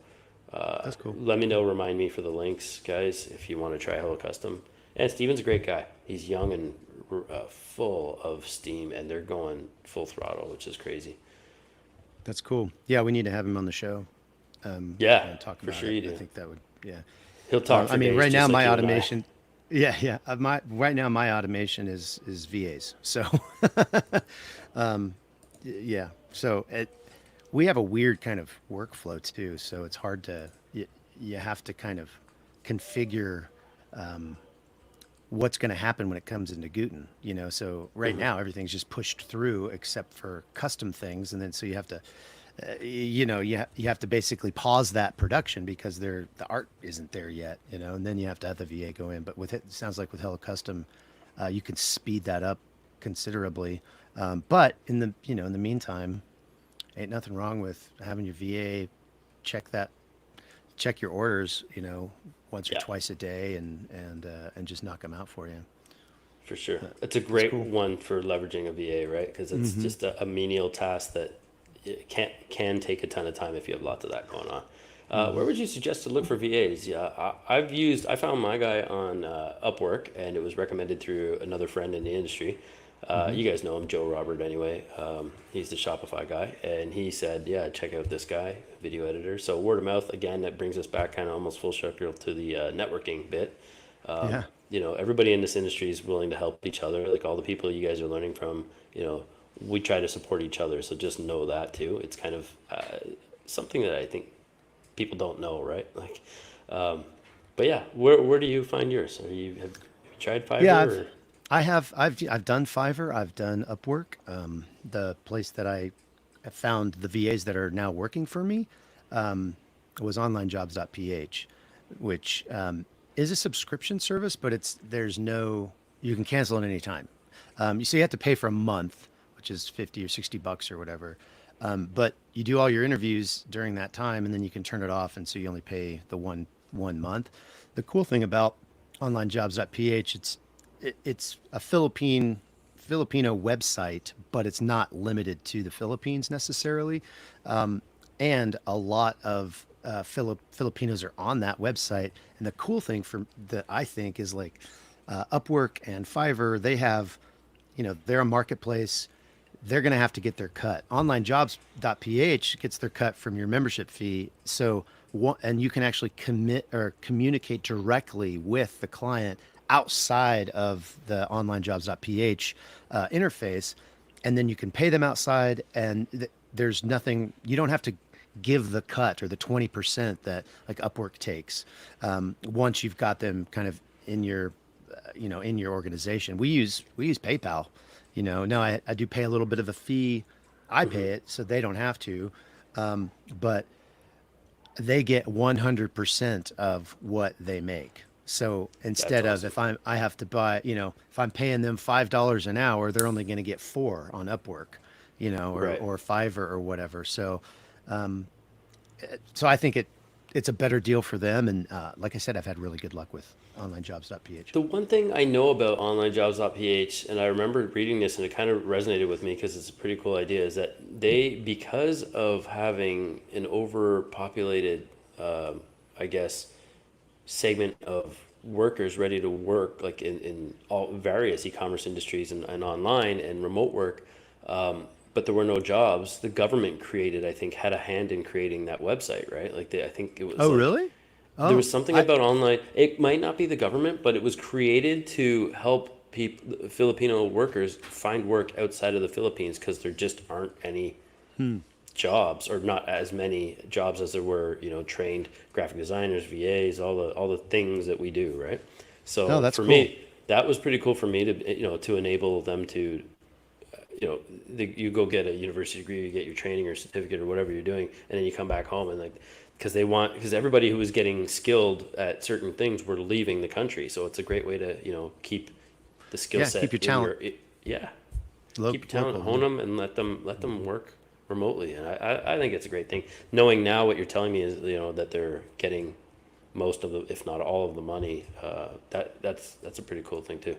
That's cool. let me know, remind me for the links, guys, if you want to try Hello Custom. And Steven's a great guy. He's young and full of steam, and they're going full throttle, which is crazy. That's cool. Yeah, we need to have him on the show Yeah, and talk for about sure it. you I do. think that would, yeah. He'll talk I for mean, days, right now just like my you and I. automation, yeah, yeah. My right now my automation is VAs. So, yeah. So we have a weird kind of workflow too. So it's hard to you have to kind of configure what's going to happen when it comes into Guten, So right Hmm. now everything's just pushed through except for custom things, and then so you have to, you have to basically pause that production because the art isn't there yet, and then you have to have the VA go in. But with it sounds like with Hello Custom, you can speed that up considerably. But in the meantime, ain't nothing wrong with having your VA check that check your orders, once or Yeah, twice a day and just knock them out for you. for sure. But It's a that's great cool. one for leveraging a VA, right? Because it's Hmm. just a menial task that it can take a ton of time if you have lots of that going on. Where Hmm. would you suggest to look for VAs? Yeah, I found my guy on Upwork, and it was recommended through another friend in the industry. Hmm. You guys know him, Joe Robert, anyway. He's the Shopify guy, and he said, "Yeah, check out this guy, video editor." So word of mouth again. That brings us back kind of almost full circle to the networking bit. Yeah. Everybody in this industry is willing to help each other. Like all the people you guys are learning from, we try to support each other. So just know that too. It's kind of something that I think people don't know, right? Like, but yeah, where do you find yours? Have you tried Yeah, Fiverr or? I've done Fiverr, I've done Upwork. The place that I found the VAs that are now working for me was onlinejobs.ph, which is a subscription service, but there's no you can cancel at any time. So you have to pay for a month, which is 50 or $60 or whatever. But you do all your interviews during that time, and then you can turn it off, and so you only pay the one month. The cool thing about onlinejobs.ph, it's a Filipino website, but it's not limited to the Philippines necessarily. And a lot of Filipinos are on that website. And the cool thing that I think is like Upwork and Fiverr, they have, they're a marketplace. They're going to have to get their cut. Onlinejobs.ph gets their cut from your membership fee. So, and you can actually commit or communicate directly with the client outside of the onlinejobs.ph interface. And then you can pay them outside, and there's nothing, you don't have to give the cut or the 20% that like Upwork takes once you've got them kind of in your in your organization. We use PayPal. Now I do pay a little bit of a fee. I pay Mhm. it so they don't have to, but they get 100% of what they make. So That's instead of awesome. if I have to buy, if I'm paying them $5 an hour, they're only going to get four on Upwork, Right. or Fiverr or whatever. So I think it's a better deal for them. And like I said, I've had really good luck with onlinejobs.ph. The one thing I know about onlinejobs.ph, and I remember reading this and it kind of resonated with me because it's a pretty cool idea, is that because of having an overpopulated, I guess, segment of workers ready to work, like in all various e-commerce industries and online and remote work, but there were no jobs. The government created, I think, had a hand in creating that website, right? Like I think it was Oh, like really? there Oh, was something I about online. It might not be the government, but it was created to help people, Filipino workers, find work outside of the Philippines because there just aren't any jobs, or not as many jobs as there were, trained graphic designers, VAs, all the things that we do, right? Oh, So that's for cool. me, that was pretty cool for me to, to enable them to, you go get a university degree, you get your training or certificate or whatever you're doing, and then you come back home and like, because everybody who was getting skilled at certain things were leaving the country, so it's a great way to, keep the skill Yeah, keep set your in talent yeah, keep your talent, local, hone man. them, and let them work remotely. And I think it's a great thing. Knowing now what you're telling me is, that they're getting most of the, if not all of the money. That's a pretty cool thing too.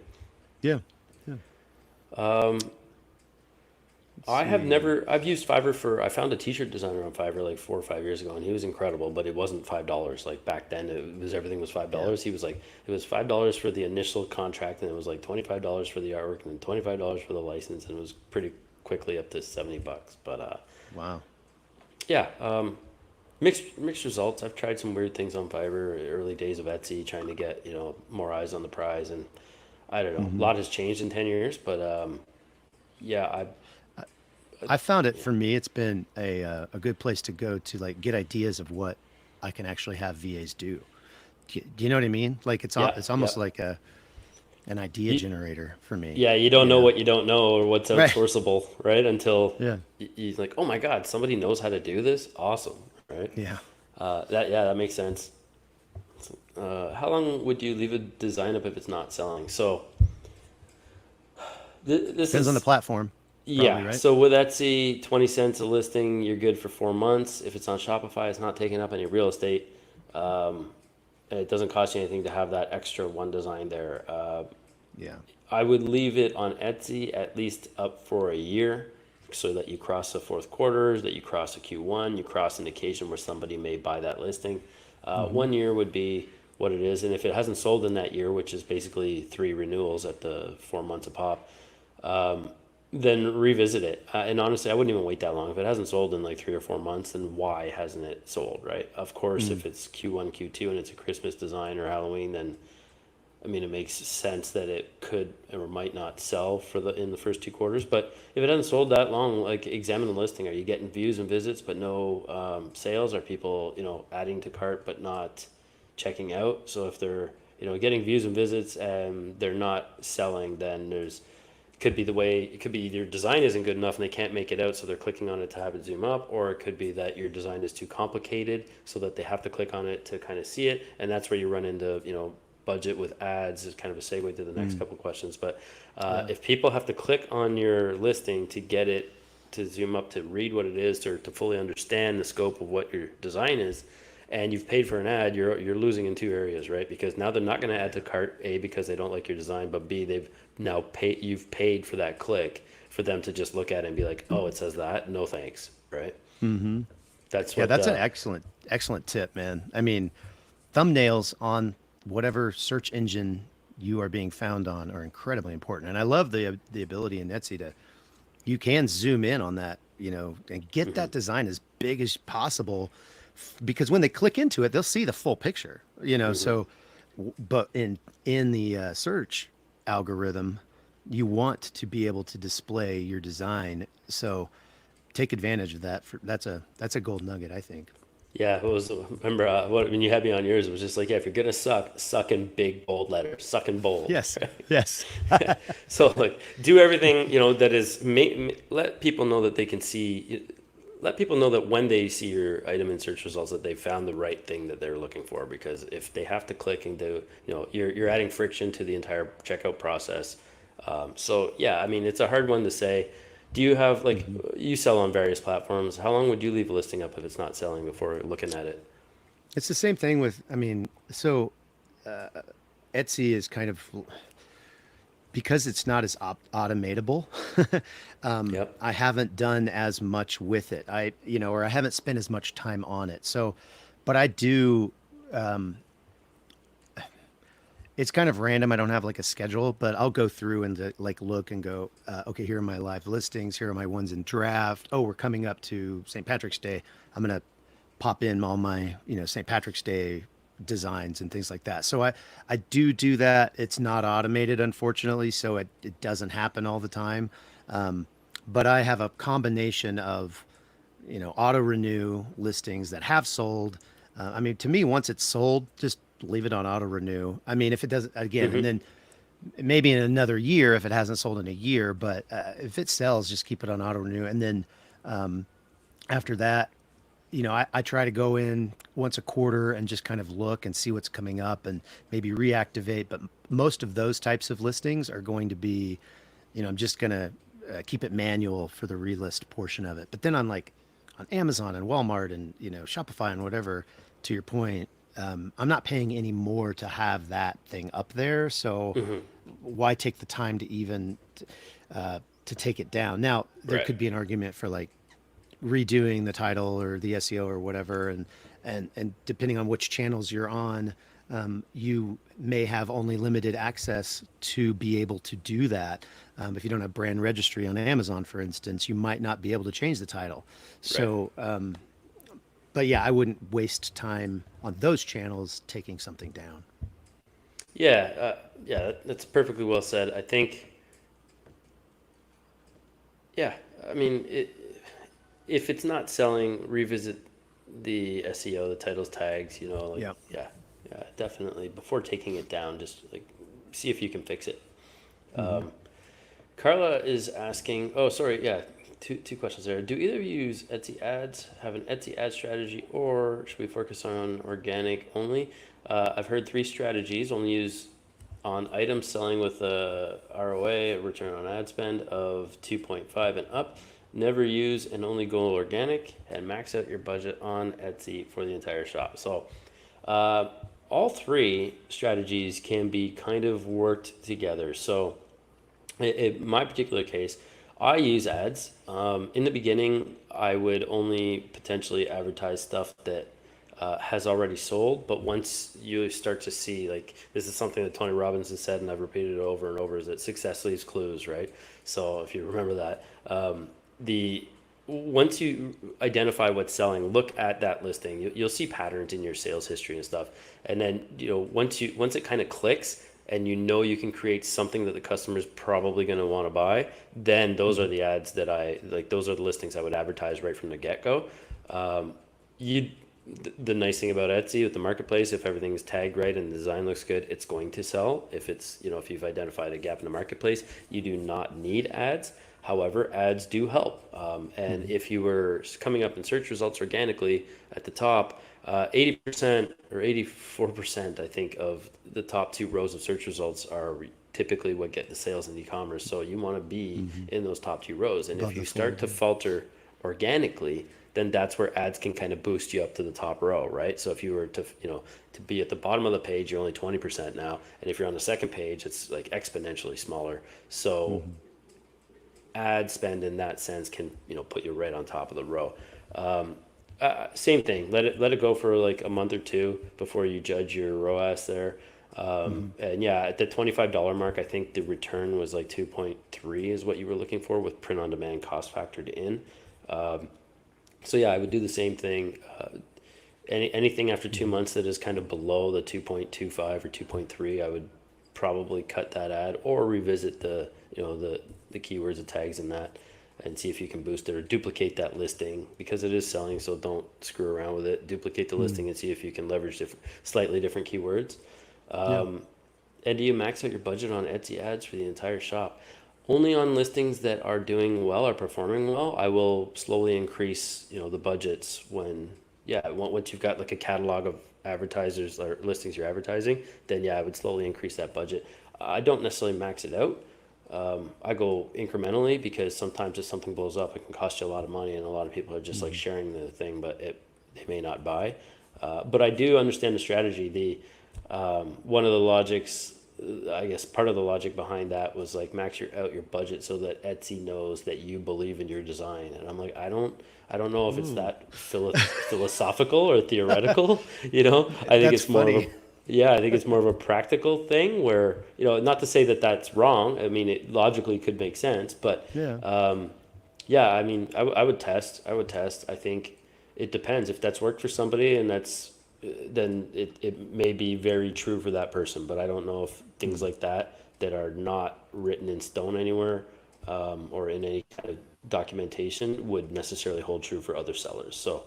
Yeah. Yeah. Let's see. I've used Fiverr I found a t-shirt designer on Fiverr like 4 or 5 years ago, and he was incredible, but it wasn't $5. Like back then, everything was five Yeah. dollars. He was like, it was $5 for the initial contract, and it was like $25 for the artwork, and then $25 for the license, and it was pretty quickly up to $70. But Wow. yeah, mixed results. I've tried some weird things on Fiverr, early days of Etsy, trying to get more eyes on the prize, and I don't know. A Hmm. lot has changed in 10 years, but yeah, I found it yeah, for me. It's been a good place to go to like get ideas of what I can actually have VAs do. Do you know what I mean? Like yeah, it's yeah. almost like an idea You, generator for me. Yeah, you don't You know know? what you don't know or what's Right. outsourceable, right? Until Yeah. you're like, oh my God, somebody knows how to do this. Awesome, right? Yeah. That makes sense. How long would you leave a design up if it's not selling? So this Depends on the is platform, probably, yeah. right? So with Etsy, 20 cents a listing, you're good for 4 months. If it's on Shopify, it's not taking up any real estate. And it doesn't cost you anything to have that extra one design there. Yeah. I would leave it on Etsy at least up for a year so that you cross the fourth quarters, that you cross a Q1, you cross an occasion where somebody may buy that listing. Hmm. 1 year would be what it is. And if it hasn't sold in that year, which is basically three renewals at the 4 months a pop, then revisit it. And honestly, I wouldn't even wait that long. If it hasn't sold in like 3 or 4 months, then why hasn't it sold, right? Of course, Mm. if it's Q1, Q2, and it's a Christmas design or Halloween, then I mean, it makes sense that it could or might not sell for the in the first 2 quarters. But if it hasn't sold that long, like examine the listing. Are you getting views and visits but no sales? Are people adding to cart but not checking out? So if they're getting views and visits and they're not selling, then there's could be the way it could be your design isn't good enough and they can't make it out, so they're clicking on it to have it zoom up, or it could be that your design is too complicated so that they have to click on it to kind of see it, and that's where you run into budget with ads is kind of a segue to the next Mm. couple questions. But Yeah. if people have to click on your listing to get it to zoom up to read what it is or to fully understand the scope of what your design is, and you've paid for an ad, you're losing in two areas, right? Because now they're not going to add to cart, A, because they don't like your design, but B, you've paid for that click for them to just look at it and be like, oh, it says that, no thanks, right? Hmm. That's Yeah, what that's an excellent tip, man. I mean, thumbnails on whatever search engine you are being found on are incredibly important. And I love the ability in Etsy to you can zoom in on that, and get mhm, that design as big as possible because when they click into it, they'll see the full picture. mhm. So but in the search algorithm, you want to be able to display your design. So take advantage of that that's a gold nugget, I think. Yeah, it was. Remember when you had me on yours? It was just like, yeah, if you're gonna suck, suck in big bold letters, suck in bold. Yes. Yes. So like, do everything that is. Let people know that they can see. Let people know that when they see your item in search results, that they found the right thing that they're looking for. Because if they have to click and do, you're adding friction to the entire checkout process. So yeah, I mean, it's a hard one to say. Do you have like Hmm. you sell on various platforms? How long would you leave a listing up if it's not selling before looking at it? It's the same thing with, I mean, so Etsy is kind of because it's not as automatable. Yep. I haven't done as much with it. Or I haven't spent as much time on it. So, but I do. It's kind of random. I don't have like a schedule, but I'll go through and like look and go, okay, here are my live listings. Here are my ones in draft. Oh, we're coming up to St. Patrick's Day. I'm gonna pop in all my St. Patrick's Day designs and things like that. So I do that. It's not automated, unfortunately, so it doesn't happen all the time. But I have a combination of auto renew listings that have sold. I mean, to me, once it's sold, just leave it on auto renew. I mean, if it doesn't, again, and Mm-hmm. then maybe in another year if it hasn't sold in a year, but if it sells, just keep it on auto renew. And then after that, I try to go in once a quarter and just kind of look and see what's coming up and maybe reactivate. But most of those types of listings are going to be, I'm just going to keep it manual for the relist portion of it. But then on Amazon and Walmart and, Shopify and whatever, to your point, I'm not paying any more to have that thing up there. So Mm-hmm. why take the time to even to take it down? Now, there Right. could be an argument for like redoing the title or the SEO or whatever, and depending on which channels you're on, you may have only limited access to be able to do that. If you don't have brand registry on Amazon, for instance, you might not be able to change the title. Right. So, but yeah, I wouldn't waste time on those channels taking something down. Yeah. That's perfectly well said. I think. Yeah. I mean, if it's not selling, revisit the SEO, the titles, tags. Like Yeah. yeah, yeah, definitely. Before taking it down, just like see if you can fix it. Hmm. Carla is asking. Oh, sorry. Yeah, two questions there. Do either of you use Etsy ads? Have an Etsy ad strategy, or should we focus on organic only? I've heard three strategies. Only use on items selling with a ROA, a return on ad spend of 2.5 and up. Never use and only go organic, and max out your budget on Etsy for the entire shop. So, uh, all three strategies can be kind of worked together. So, in my particular case, I use ads. In the beginning, I would only potentially advertise stuff that has already sold. But once you start to see, like, this is something that Tony Robbins has said, and I've repeated it over and over, is that success leaves clues, right? So if you remember that, the once you identify what's selling, look at that listing. You'll see patterns in your sales history and stuff. And then once it kind of clicks, and you can create something that the customer's probably going to want to buy, then those are Hmm. the ads that I like. Those are the listings I would advertise right from the get go. You The nice thing about Etsy with the marketplace, if everything is tagged right and the design looks good, it's going to sell. If you've identified a gap in the marketplace, you do not need ads. However, ads do help. And Hmm. if you were coming up in search results organically at the top, 80% or 84%, I think, of the top two rows of search results are typically what get the sales in e-commerce. So you want to be Hmm. in those top two rows. And if Above you the start fold. to Yeah. falter organically, then that's where ads can kind of boost you up to the top row, right? So if you were to be at the bottom of the page, you're only 20% now, and if you're on the second page, it's like exponentially smaller. So Hmm. ad spend in that sense can put you right on top of the row. Same thing. Let it go for like a month or two before you judge your ROAS there. Hmm. And yeah, at the $25 mark, I think the return was like 2.3 is what you were looking for with print on demand cost factored in. So yeah, I would do the same thing. Anything after two Hmm. months that is kind of below the 2.25 or 2.3, I would probably cut that ad or revisit the keywords and tags in that and see if you can boost it or duplicate that listing because it is selling. So don't screw around with it. Duplicate the Hmm. listing and see if you can leverage slightly different keywords. Yeah. And do you max out your budget on Etsy ads for the entire shop? Only on listings that are doing well, are performing well. I will slowly increase, the budgets when, yeah, once you've got like a catalog of advertisers or listings you're advertising, then yeah, I would slowly increase that budget. I don't necessarily max it out. I go incrementally because sometimes if something blows up, it can cost you a lot of money, and a lot of people are just like Hmm. sharing the thing, but they may not buy. But I do understand the strategy. One of the logics, I guess part of the logic behind that was like out your budget so that Etsy knows that you believe in your design. And I'm like, I don't know if it's Ooh, that philosophical or theoretical. I think that's it's more of a funny. yeah, I think it's more of a practical thing where not to say that that's wrong. I mean, it logically could make sense, but Yeah. yeah, I mean, I would test. I would test. I think it depends. If that's worked for somebody and then it may be very true for that person. But I don't know if things Hmm. like that are not written in stone anywhere or in any kind of documentation would necessarily hold true for other sellers. So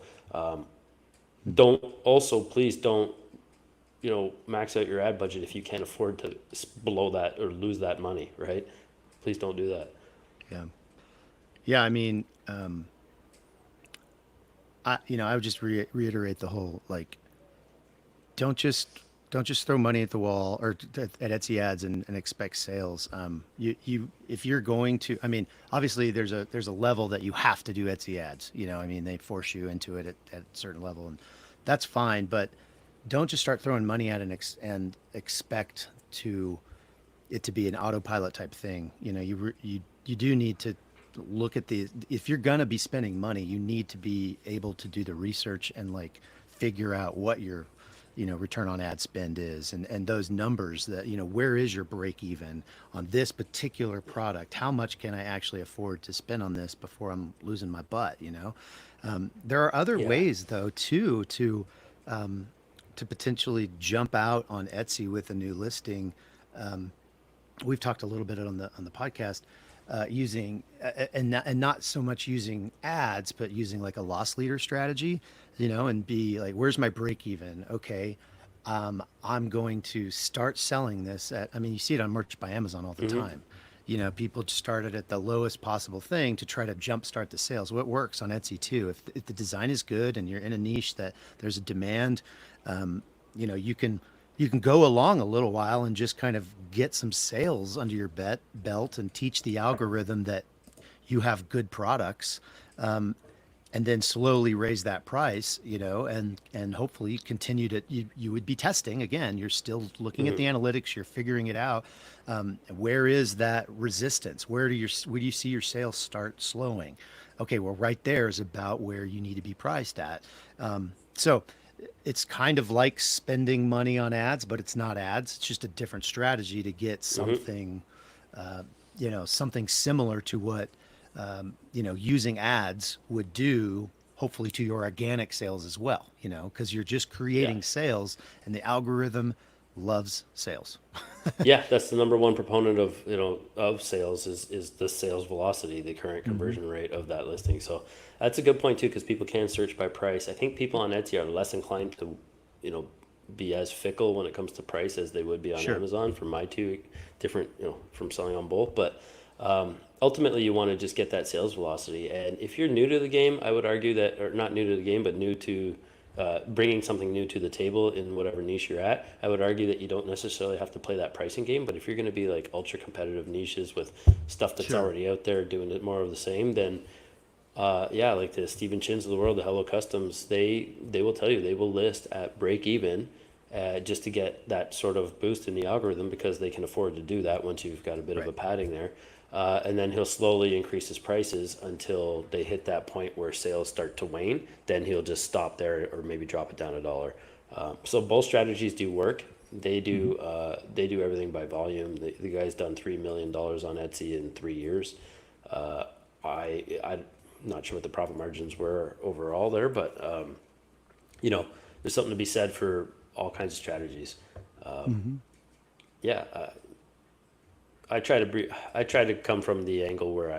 don't also please don't max out your ad budget if you can't afford to blow that or lose that money, right? Please don't do that. Yeah. Yeah. I mean, I would just reiterate the whole like, don't just don't just throw money at the wall or at Etsy ads and expect sales. If you're going to, I mean, obviously there's a level that you have to do Etsy ads. I mean, they force you into it at a certain level, and that's fine. But don't just start throwing money at it and expect to it to be an autopilot type thing. You do need to look at the if you're gonna be spending money, you need to be able to do the research and like figure out what your return on ad spend is and those numbers that where is your break even on this particular product, how much can I actually afford to spend on this before I'm losing my butt. There are other Yeah. ways though too to potentially jump out on Etsy with a new listing. We've talked a little bit on the podcast using and not so much using ads, but using like a loss leader strategy, and be like, where's my break even? Okay, I'm going to start selling this at. I mean, you see it on Merch by Amazon all the Mm-hmm. time. People just started at the lowest possible thing to try to jumpstart the sales. What works on Etsy too? If the design is good and you're in a niche that there's a demand, you can go along a little while and just kind of get some sales under your belt and teach the algorithm that you have good products, and then slowly raise that price, and hopefully continue to you would be testing again. You're still looking at Mm-hmm. the analytics, you're figuring it out. Where is that resistance? Where do you see your sales start slowing? Okay, well, right there is about where you need to be priced at. So it's kind of like spending money on ads, but it's not ads. It's just a different strategy to get Mm-hmm. something similar to what using ads would do, hopefully to your organic sales as well. Because you're just Yeah. creating sales, and the algorithm loves sales. Yeah, that's the number one proponent of of sales is the sales velocity, the current Hmm. conversion rate of that listing. So that's a good point too, because people can search by price. I think people on Etsy are less inclined to, you know, be as fickle when it comes to price as they would be on Sure. Amazon. From my two different, from selling on both, but ultimately you want to just get that sales velocity. And if you're new to the game, I would argue that, or not new to the game, but new to bringing something new to the table in whatever niche you're at, I would argue that you don't necessarily have to play that pricing game. But if you're going to be like ultra competitive niches with stuff that's Sure. already out there doing it more of the same, then yeah, like the Stephen Chins of the world, the Hello Customs, they will tell you they will list at break even, just to get that sort of boost in the algorithm because they can afford to do that once you've got a bit of a Right. padding there. And then he'll slowly increase his prices until they hit that point where sales start to wane. Then he'll just stop there or maybe drop it down a dollar. So both strategies do work. Hmm. They do everything by volume. The guy's done $3 million on Etsy in 3 years. I'm not sure what the profit margins were overall there, but you know, there's something to be said for all kinds of strategies. Hmm. Yeah, I try to come from the angle where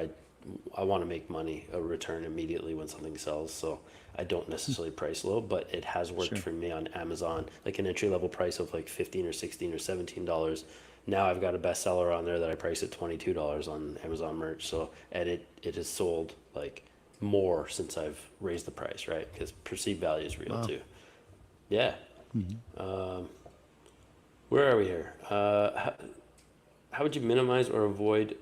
I want to make money, a return immediately when something sells. So I don't necessarily price low, but it has worked Sure. for me on Amazon, like an entry level price of like 15 or 16 or $17. Now I've got a bestseller on there that I price at $22 on Amazon merch. So, and it has sold like more since I've raised the price, right? Because perceived value is real Wow. too. Yeah. Hmm. Where are we here? How would you minimize or avoid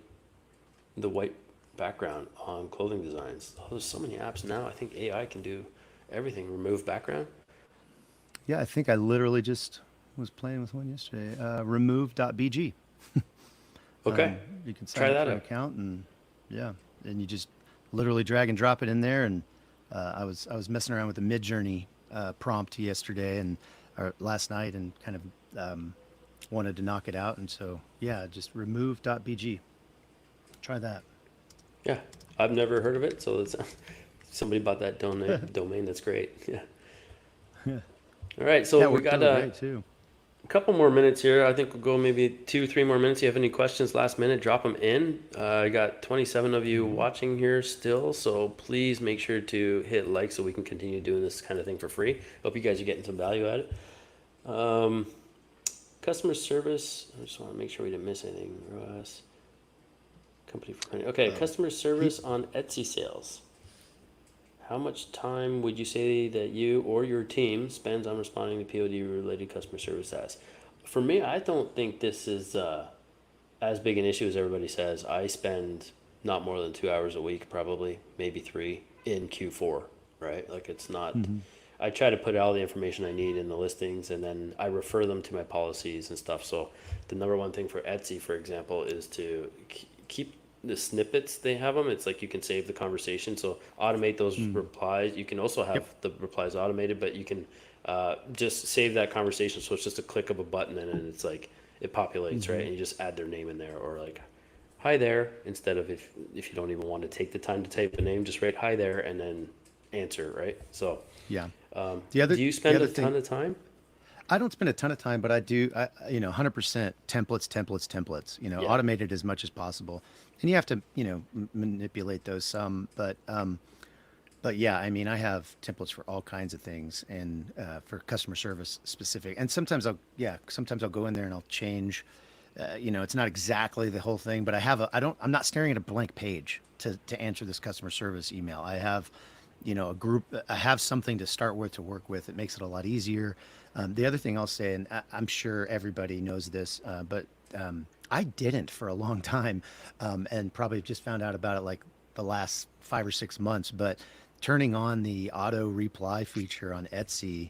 the white background on clothing designs? Oh, there's so many apps now. I think AI can do everything. Remove background. Yeah, I think I literally just was playing with one yesterday. Remove.bg. Okay, You can sign try up that for an out. account, and yeah, and you just literally drag and drop it in there. And I was messing around with the Midjourney prompt yesterday and or last night, and kind of wanted to knock it out. And so yeah, just remove.bg. Try that. Yeah, I've never heard of it, so it's somebody bought that domain. That's great. Yeah. Yeah, All right, so yeah, it we worked got out great too. A couple more minutes here. I think we'll go maybe 2, 3 more minutes. You have any questions last minute, drop them in. I got 27 of you watching here still, so please make sure to hit like so we can continue doing this kind of thing for free. Hope you guys are getting some value at it. Um, Customer service. I just want to make sure we didn't miss anything. Russ, company for printing. Okay, customer service on Etsy sales. How much time would you say that you or your team spends on responding to POD related customer service tasks? For me, I don't think this is as big an issue as everybody says. I spend not more than 2 hours a week, probably, maybe three in Q4, right? Like it's not, I try to put all the information I need in the listings and then I refer them to my policies and stuff. So the number one thing for Etsy, for example, is to keep the snippets they have them. It's like you can save the conversation. So automate those replies. You can also have the replies automated, but you can just save that conversation. So it's just a click of a button and then it's like, it populates, right? And you just add their name in there or like, hi there, instead of if you don't even want to take the time to type a name, just write hi there and then answer, right? So Yeah. do you spend a thing, ton of time? I don't spend a ton of time, but I do, 100% templates, Yeah. automated as much as possible. And you have to, manipulate those some, but yeah, I mean, I have templates for all kinds of things and for customer service specific. And sometimes I'll go in there and I'll change. It's not exactly the whole thing, but I'm not staring at a blank page to answer this customer service email. I have, a group, I have something to start with to work with. It makes it a lot easier. The other thing I'll say, and I'm sure everybody knows this, but I didn't for a long time, and probably just found out about it like the last 5 or 6 months, but turning on the auto reply feature on Etsy.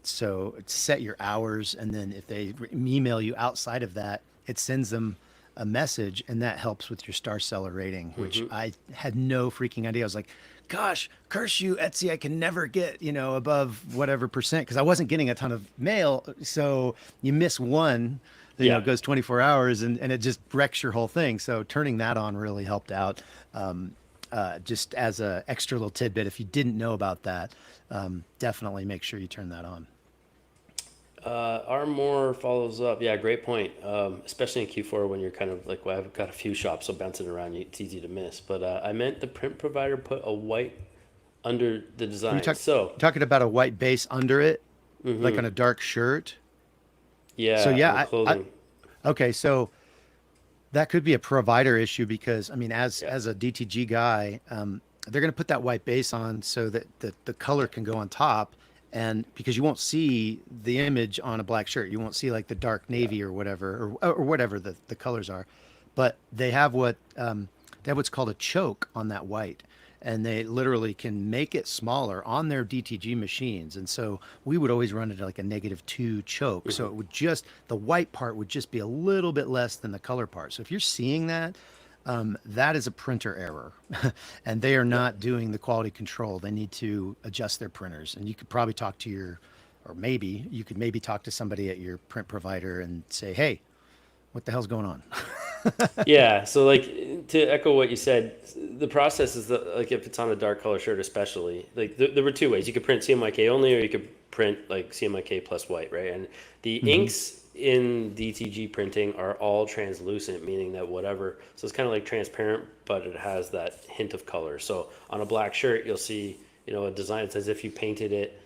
So set your hours, and then if they email you outside of that, it sends them a message, and that helps with your star seller rating, which I had no freaking idea. I was like, gosh, curse you, Etsy, I can never get, above whatever percent, because I wasn't getting a ton of mail. So you miss one, Yeah. it goes 24 hours and it just wrecks your whole thing. So turning that on really helped out. Just as a extra little tidbit, if you didn't know about that, definitely make sure you turn that on. Armor follows up. Yeah, great point. Especially in Q4 when you're kind of like, well, I've got a few shops, so bouncing around, it's easy to miss. But I meant the print provider put a white under the You design. So, talking about a white base under it, like on hmm a dark shirt. So yeah, on yeah, clothing. okay, so that could be a provider issue because I mean, Yeah, as a DTG guy, they're going to put that white base on so that the color can go on top, and because you won't see the image on a black shirt, you won't see like the dark yeah. navy or whatever or whatever the colors are, but they have what's called a choke on that white. And they literally can make it smaller on their DTG machines. And so we would always run it at like a -2 choke. So hmm it would just, the white part would just be a little bit less than the color part. So if you're seeing that, that is a printer error. And they are Yeah. not doing the quality control. They need to adjust their printers. And you could probably talk to or maybe you could maybe talk to somebody at your print provider and say, hey, what the hell's going on? Yeah, so like to echo what you said, the process is that like if it's on a dark color shirt, especially like there were two ways you could print CMYK only, or you could print like CMYK plus white, right? And the Hmm. inks in DTG printing are all translucent, meaning that whatever, so it's kind of like transparent, but it has that hint of color. So on a black shirt, you'll see a design. It's as if you painted it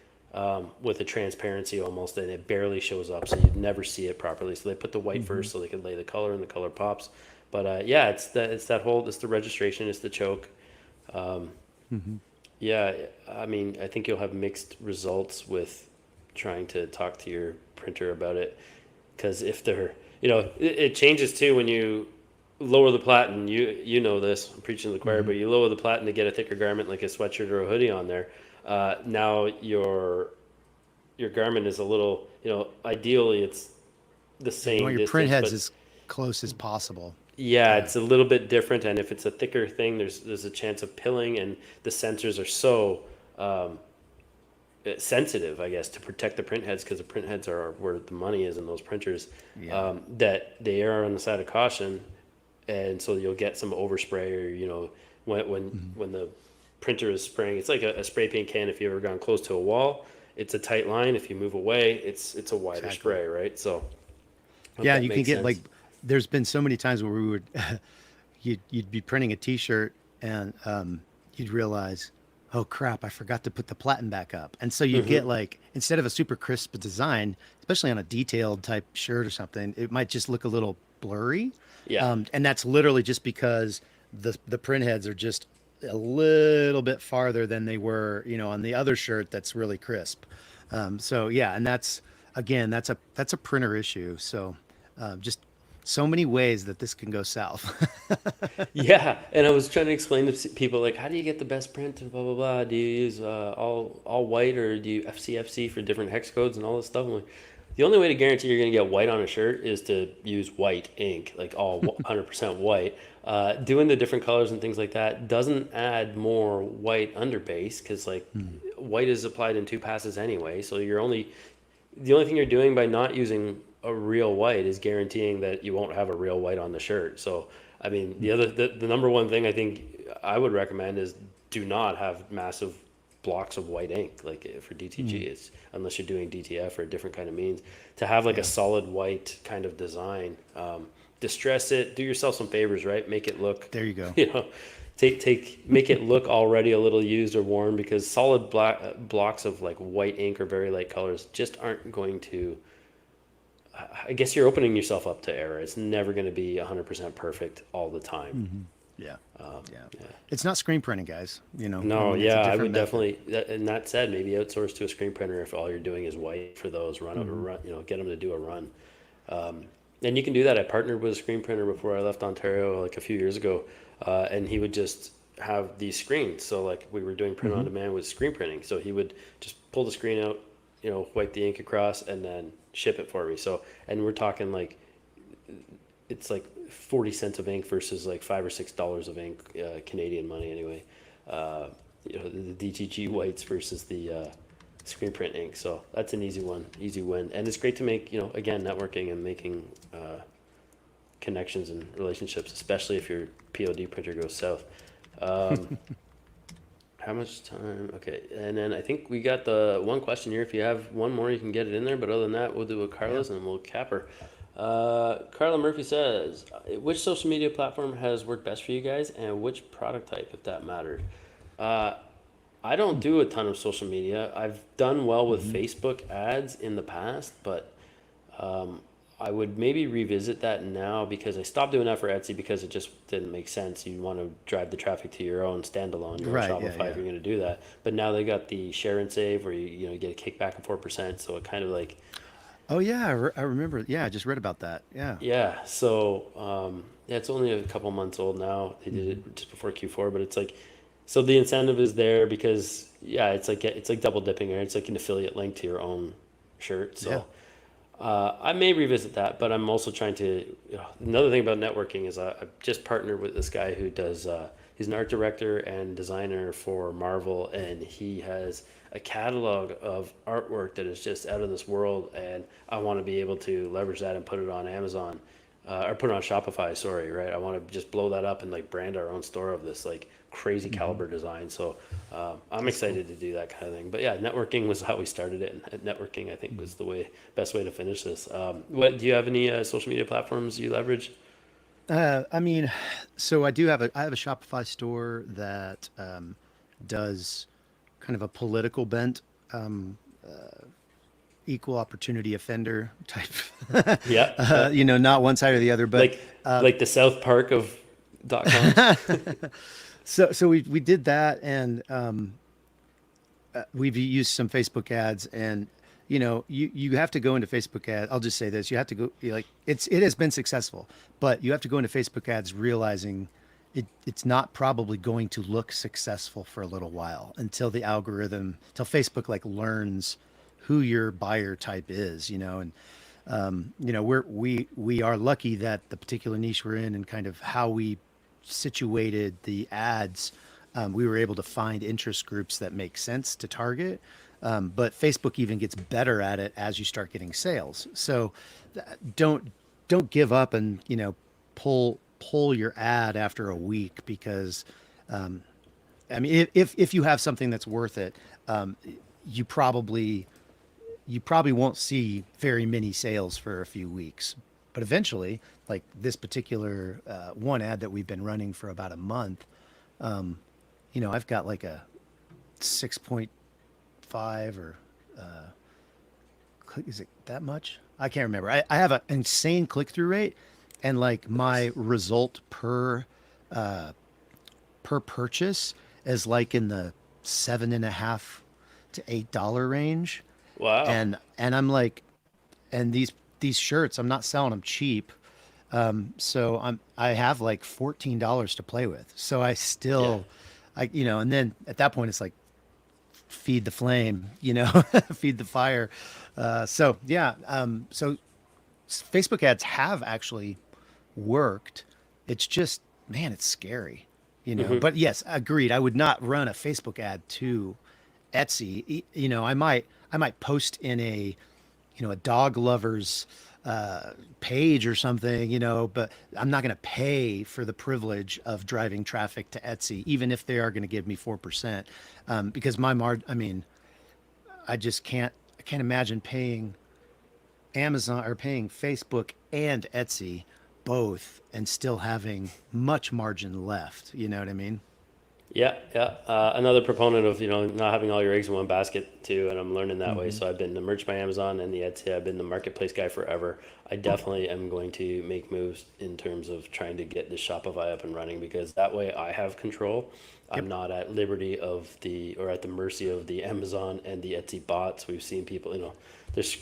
with a transparency almost, and it barely shows up, so you'd never see it properly. So they put the white Hmm. first, so they could lay the color, and the color pops. But yeah, it's that whole, it's the registration, it's the choke. Um, Hmm. yeah, I mean, I think you'll have mixed results with trying to talk to your printer about it, because if they're, it changes too when you lower the platen. You know this. I'm preaching to the choir, Hmm. but you lower the platen to get a thicker garment like a sweatshirt or a hoodie on there. Now your garment is a little, ideally it's the Yeah, you want same your print distance, heads but as close as possible. yeah, Yeah. it's a little bit different. And if it's a thicker thing, there's a chance of pilling, and the sensors are so um, sensitive, I guess, to protect the print heads, because the print heads are where the money is in those printers. Yeah. That they err on the side of caution, and so you'll get some overspray, or when when Hmm. when the printer is spraying, it's like a spray paint can if you've ever gone close to a wall it's a tight line. If you move away, it's a wider Exactly. spray, right? So I hope Yeah, that you can makes get like, sense. there's been so many times where we would, you'd be printing a T-shirt and you'd realize, oh crap, I forgot to put the platen back up, and so you'd get Hmm. like, instead of a super crisp design, especially on a detailed type shirt or something, it might just look a little blurry, Yeah. and that's literally just because the print heads are just a little bit farther than they were, on the other shirt that's really crisp. So yeah, and that's, again, that's a printer issue. So just so many ways that this can go south. Yeah, and I was trying to explain to people like, how do you get the best print and blah blah blah? Do you use all white or do you FCFC for different hex codes and all this stuff? I'm like, the only way to guarantee you're going to get white on a shirt is to use white ink, like all 100% white. Doing the different colors and things like that doesn't add more white underbase because like Hmm. white is applied in two passes anyway. So you're only the only thing you're doing by not using a real white is guaranteeing that you won't have a real white on the shirt. So, I mean, the number one thing I think I would recommend is do not have massive blocks of white ink like for DTG. Hmm. It's unless you're doing DTF or a different kind of means to have like a Yeah, solid white kind of design. Distress it. Do yourself some favors, right? Make it look, there you go. you know, make it look already a little used or worn because solid black blocks of like white ink or very light colors just aren't going to. I guess you're opening yourself up to error. It's never going to be 100% perfect all the time. Hmm. Yeah, yeah. Yeah. It's not screen printing, guys. I No, mean, it's a yeah, I different would method. definitely. And that said, maybe outsource to a screen printer if all you're doing is white for those Hmm. run. Get them to do a run. And you can do that. I partnered with a screen printer before I left Ontario like a few years ago, and he would just have these screens. So like we were doing print on Hmm. demand with screen printing. So he would just pull the screen out, wipe the ink across, and then ship it for me. So and we're talking like it's like 40 cents of ink versus like $5 or $6 of ink, Canadian money anyway. Uh, the DTG whites versus the screen print ink. So that's an easy one, easy win. And it's great to make, again, networking and making connections and relationships, especially if your POD printer goes south. Um, how much time? Okay. And then I think we got the one question here. If you have one more, you can get it in there. But other than that, we'll do a Yeah. Carlos and we'll cap her. Carla Murphy says, which social media platform has worked best for you guys and which product type, if that mattered? Uh, I don't do a ton of social media. I've done well with Hmm. Facebook ads in the past, but I would maybe revisit that now because I stopped doing that for Etsy because it just didn't make sense. You want to drive the traffic to your own standalone, your own Right. Yeah. Shopify if Yeah. you're going to do that. But now they got the share and save where you get a kickback of 4%. So it kind of like Oh yeah, I remember. Yeah, I just read about that. Yeah. yeah. So yeah, it's only a couple months old now. They did Hmm. it just before Q4, but it's like so the incentive is there because yeah, it's like double dipping, or it's like an affiliate link to your own shirt. Yeah. So I may revisit that, but I'm also trying to. Another thing about networking is I've just partnered with this guy who does. He's an art director and designer for Marvel, and he has a catalog of artwork that is just out of this world. And I want to be able to leverage that and put it on Amazon, or put it on Shopify. Sorry, right? I want to just blow that up and like brand our own store of this like crazy Hmm. caliber design. So I'm That's cool. excited to do that kind of thing. But yeah, networking was how we started it, and networking I think was the best way to finish this. What do you have any social media platforms you leverage? I mean, so I have a Shopify store that does kind of a political bent, equal opportunity offender type. Yeah, yeah. Not one side or the other, but like like the South Park of .coms. so we did that, and we've used some Facebook ads, and you have to go into Facebook ads. I'll just say this: you have to go, like, it has been successful, but you have to go into Facebook ads realizing it's not probably going to look successful for a little while until the algorithm, till Facebook like learns who your buyer type is, and we are lucky that the particular niche we're in and kind of how we situated the ads, we were able to find interest groups that make sense to target. But Facebook even gets better at it as you start getting sales. So don't don't give up and pull your ad after a week because I mean if you have something that's worth it, you probably won't see very many sales for a few weeks. But eventually, like this particular one ad that we've been running for about a month, I've got like a 6.5 or is it that much? I can't remember. I have an insane click through rate, and like my Nice. result per purchase is like in the 7.5 to $8 range, Wow. and I'm like, and these shirts, I'm not selling them cheap. So I have like $14 to play with. So I Yeah. still, and then at that point it's like feed the flame, feed the fire. So yeah, so Facebook ads have actually worked. It's just, man, it's scary, Hmm. But yes, agreed. I would not run a Facebook ad to Etsy. I might post in a dog lover's page or something, but I'm not going to pay for the privilege of driving traffic to Etsy, even if they are going to give me 4%, because I mean, I can't imagine paying Amazon or paying Facebook and Etsy both and still having much margin left. You know what I mean? Yeah, yeah. Another proponent of not having all your eggs in one basket too, and I'm learning that way. Hmm. So I've been the Merch by Amazon and the Etsy. I've been the marketplace guy forever. I definitely am going to make moves in terms of trying to get the Shopify up and running because that way I have control. Yep. I'm not at liberty of or at the mercy of the Amazon and the Etsy bots. We've seen people,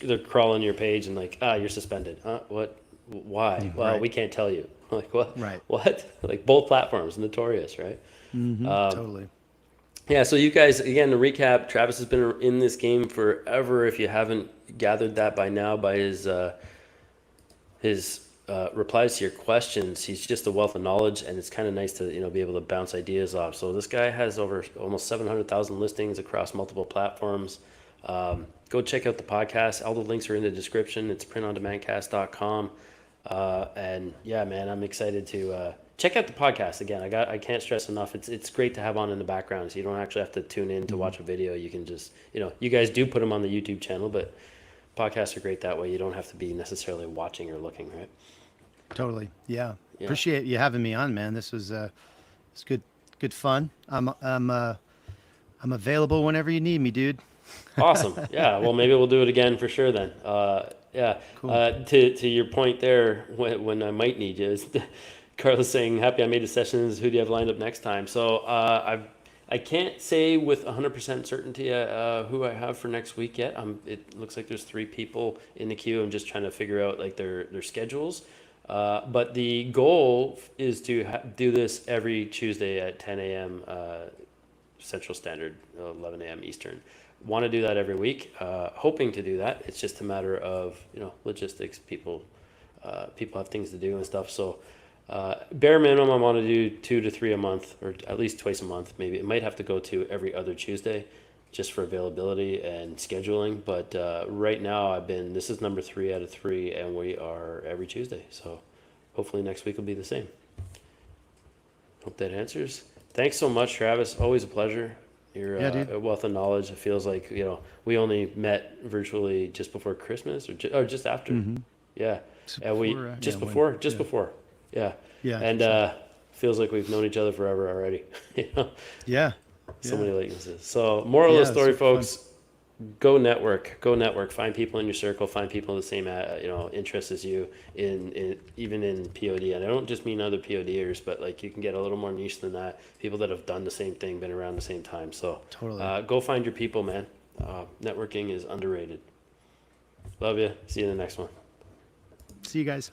they're crawling your page and like, you're suspended. Huh? What? Why? Well, Right. we can't tell you. Like what? Right. What? Like both platforms, notorious, right? Totally. Yeah, so you guys, again, to recap, Travis has been in this game forever. If you haven't gathered that by now, by his replies to your questions, he's just a wealth of knowledge, and it's kind of nice to be able to bounce ideas off. So this guy has over almost 700,000 listings across multiple platforms. Go check out the podcast. All the links are in the description. It's printondemandcast.com. And yeah, man, I'm excited to check out the podcast again. I can't stress enough. It's great to have on in the background, so you don't actually have to tune in to watch a video. You can just you guys do put them on the YouTube channel, but podcasts are great that way. You don't have to be necessarily watching or looking, right? Totally. Yeah. Yeah. Appreciate you having me on, man. This was it's good fun. I'm available whenever you need me, dude. Awesome. Yeah. Well, maybe we'll do it again for sure then. Yeah. Cool. To your point there, when I might need you, is Carla's saying, "Happy I made the sessions. Who do you have lined up next time?" So I can't say with 100% certainty who I have for next week yet. It looks like there's 3 people in the queue. I'm just trying to figure out like their schedules. But the goal is to do this every Tuesday at 10 a.m. Central Standard, 11 a.m. Eastern. Want to do that every week. Hoping to do that. It's just a matter of logistics. People have things to do and stuff. So bare minimum, I want to do 2 to 3 a month, or at least twice a month. Maybe it might have to go to every other Tuesday, just for availability and scheduling. But right now, this is number 3 out of 3, and we are every Tuesday. So hopefully next week will be the same. Hope that answers. Thanks so much, Travis. Always a pleasure. You're Yeah, dude. a wealth of knowledge. It feels like we only met virtually just before Christmas, or just after. Mm-hmm. Yeah, So and we before, just yeah, when, before, just yeah, before. Yeah, yeah, and so, feels like we've known each other forever already. you know, yeah, so yeah, many likenesses. So, moral of the yeah. story, Super fun. folks: go network, go network. Find people in your circle. Find people in the same interests as you in even in POD. And I don't just mean other PODers, but like you can get a little more niche than that. People that have done the same thing, been around the same time. So, Totally. go find your people, man. Networking is underrated. Love you. See you in the next one. See you guys.